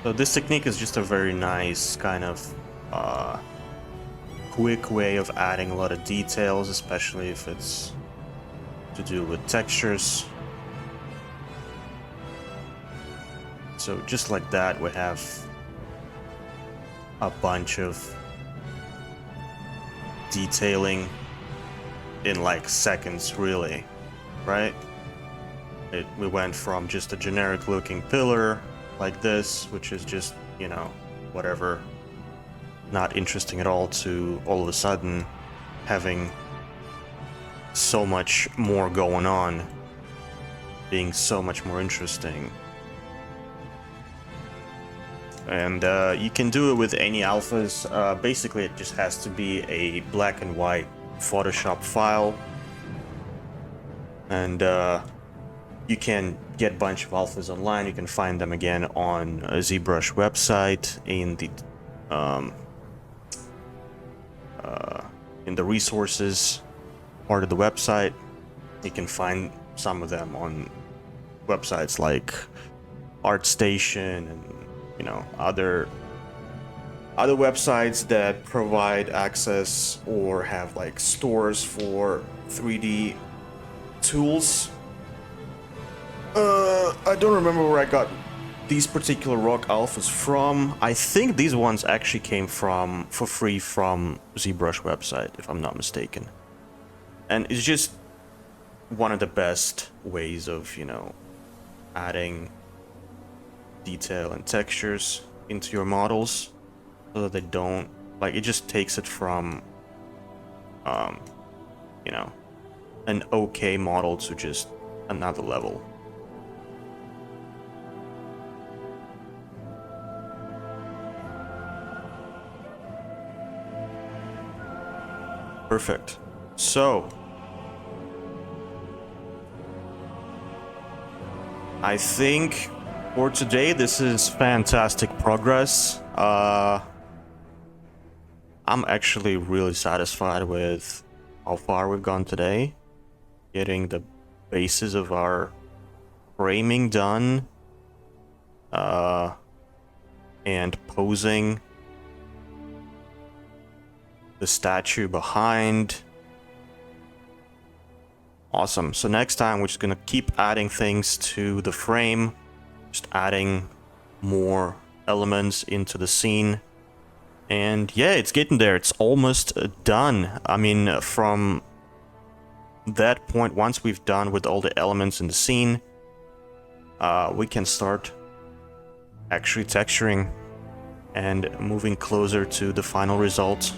So this technique is just a very nice kind of quick way of adding a lot of details, especially if it's to do with textures. So just like that, we have a bunch of detailing in like seconds, really, right? We went from just a generic looking pillar like this, which is just, you know, whatever, not interesting at all, to all of a sudden having so much more going on, being so much more interesting. And you can do it with any alphas. Basically, it just has to be a black and white Photoshop file. And you can get a bunch of alphas online. You can find them again on ZBrush website in the resources part of the website. You can find some of them on websites like ArtStation and other websites that provide access or have like stores for 3D tools. I don't remember where I got these particular rock alphas from. I think these ones actually came for free from ZBrush website, if I'm not mistaken. And it's just one of the best ways of, adding detail and textures into your models so that they don't, like, it just takes it from, an okay model to just another level. Perfect. So I think for today this is fantastic progress. I'm actually really satisfied with how far we've gone today. Getting the basis of our framing done, and posing the statue behind. Awesome. So next time we're just gonna keep adding things to the frame, just adding more elements into the scene. And yeah, it's getting there. It's almost done. I mean, from that point, once we've done with all the elements in the scene, we can start actually texturing and moving closer to the final result.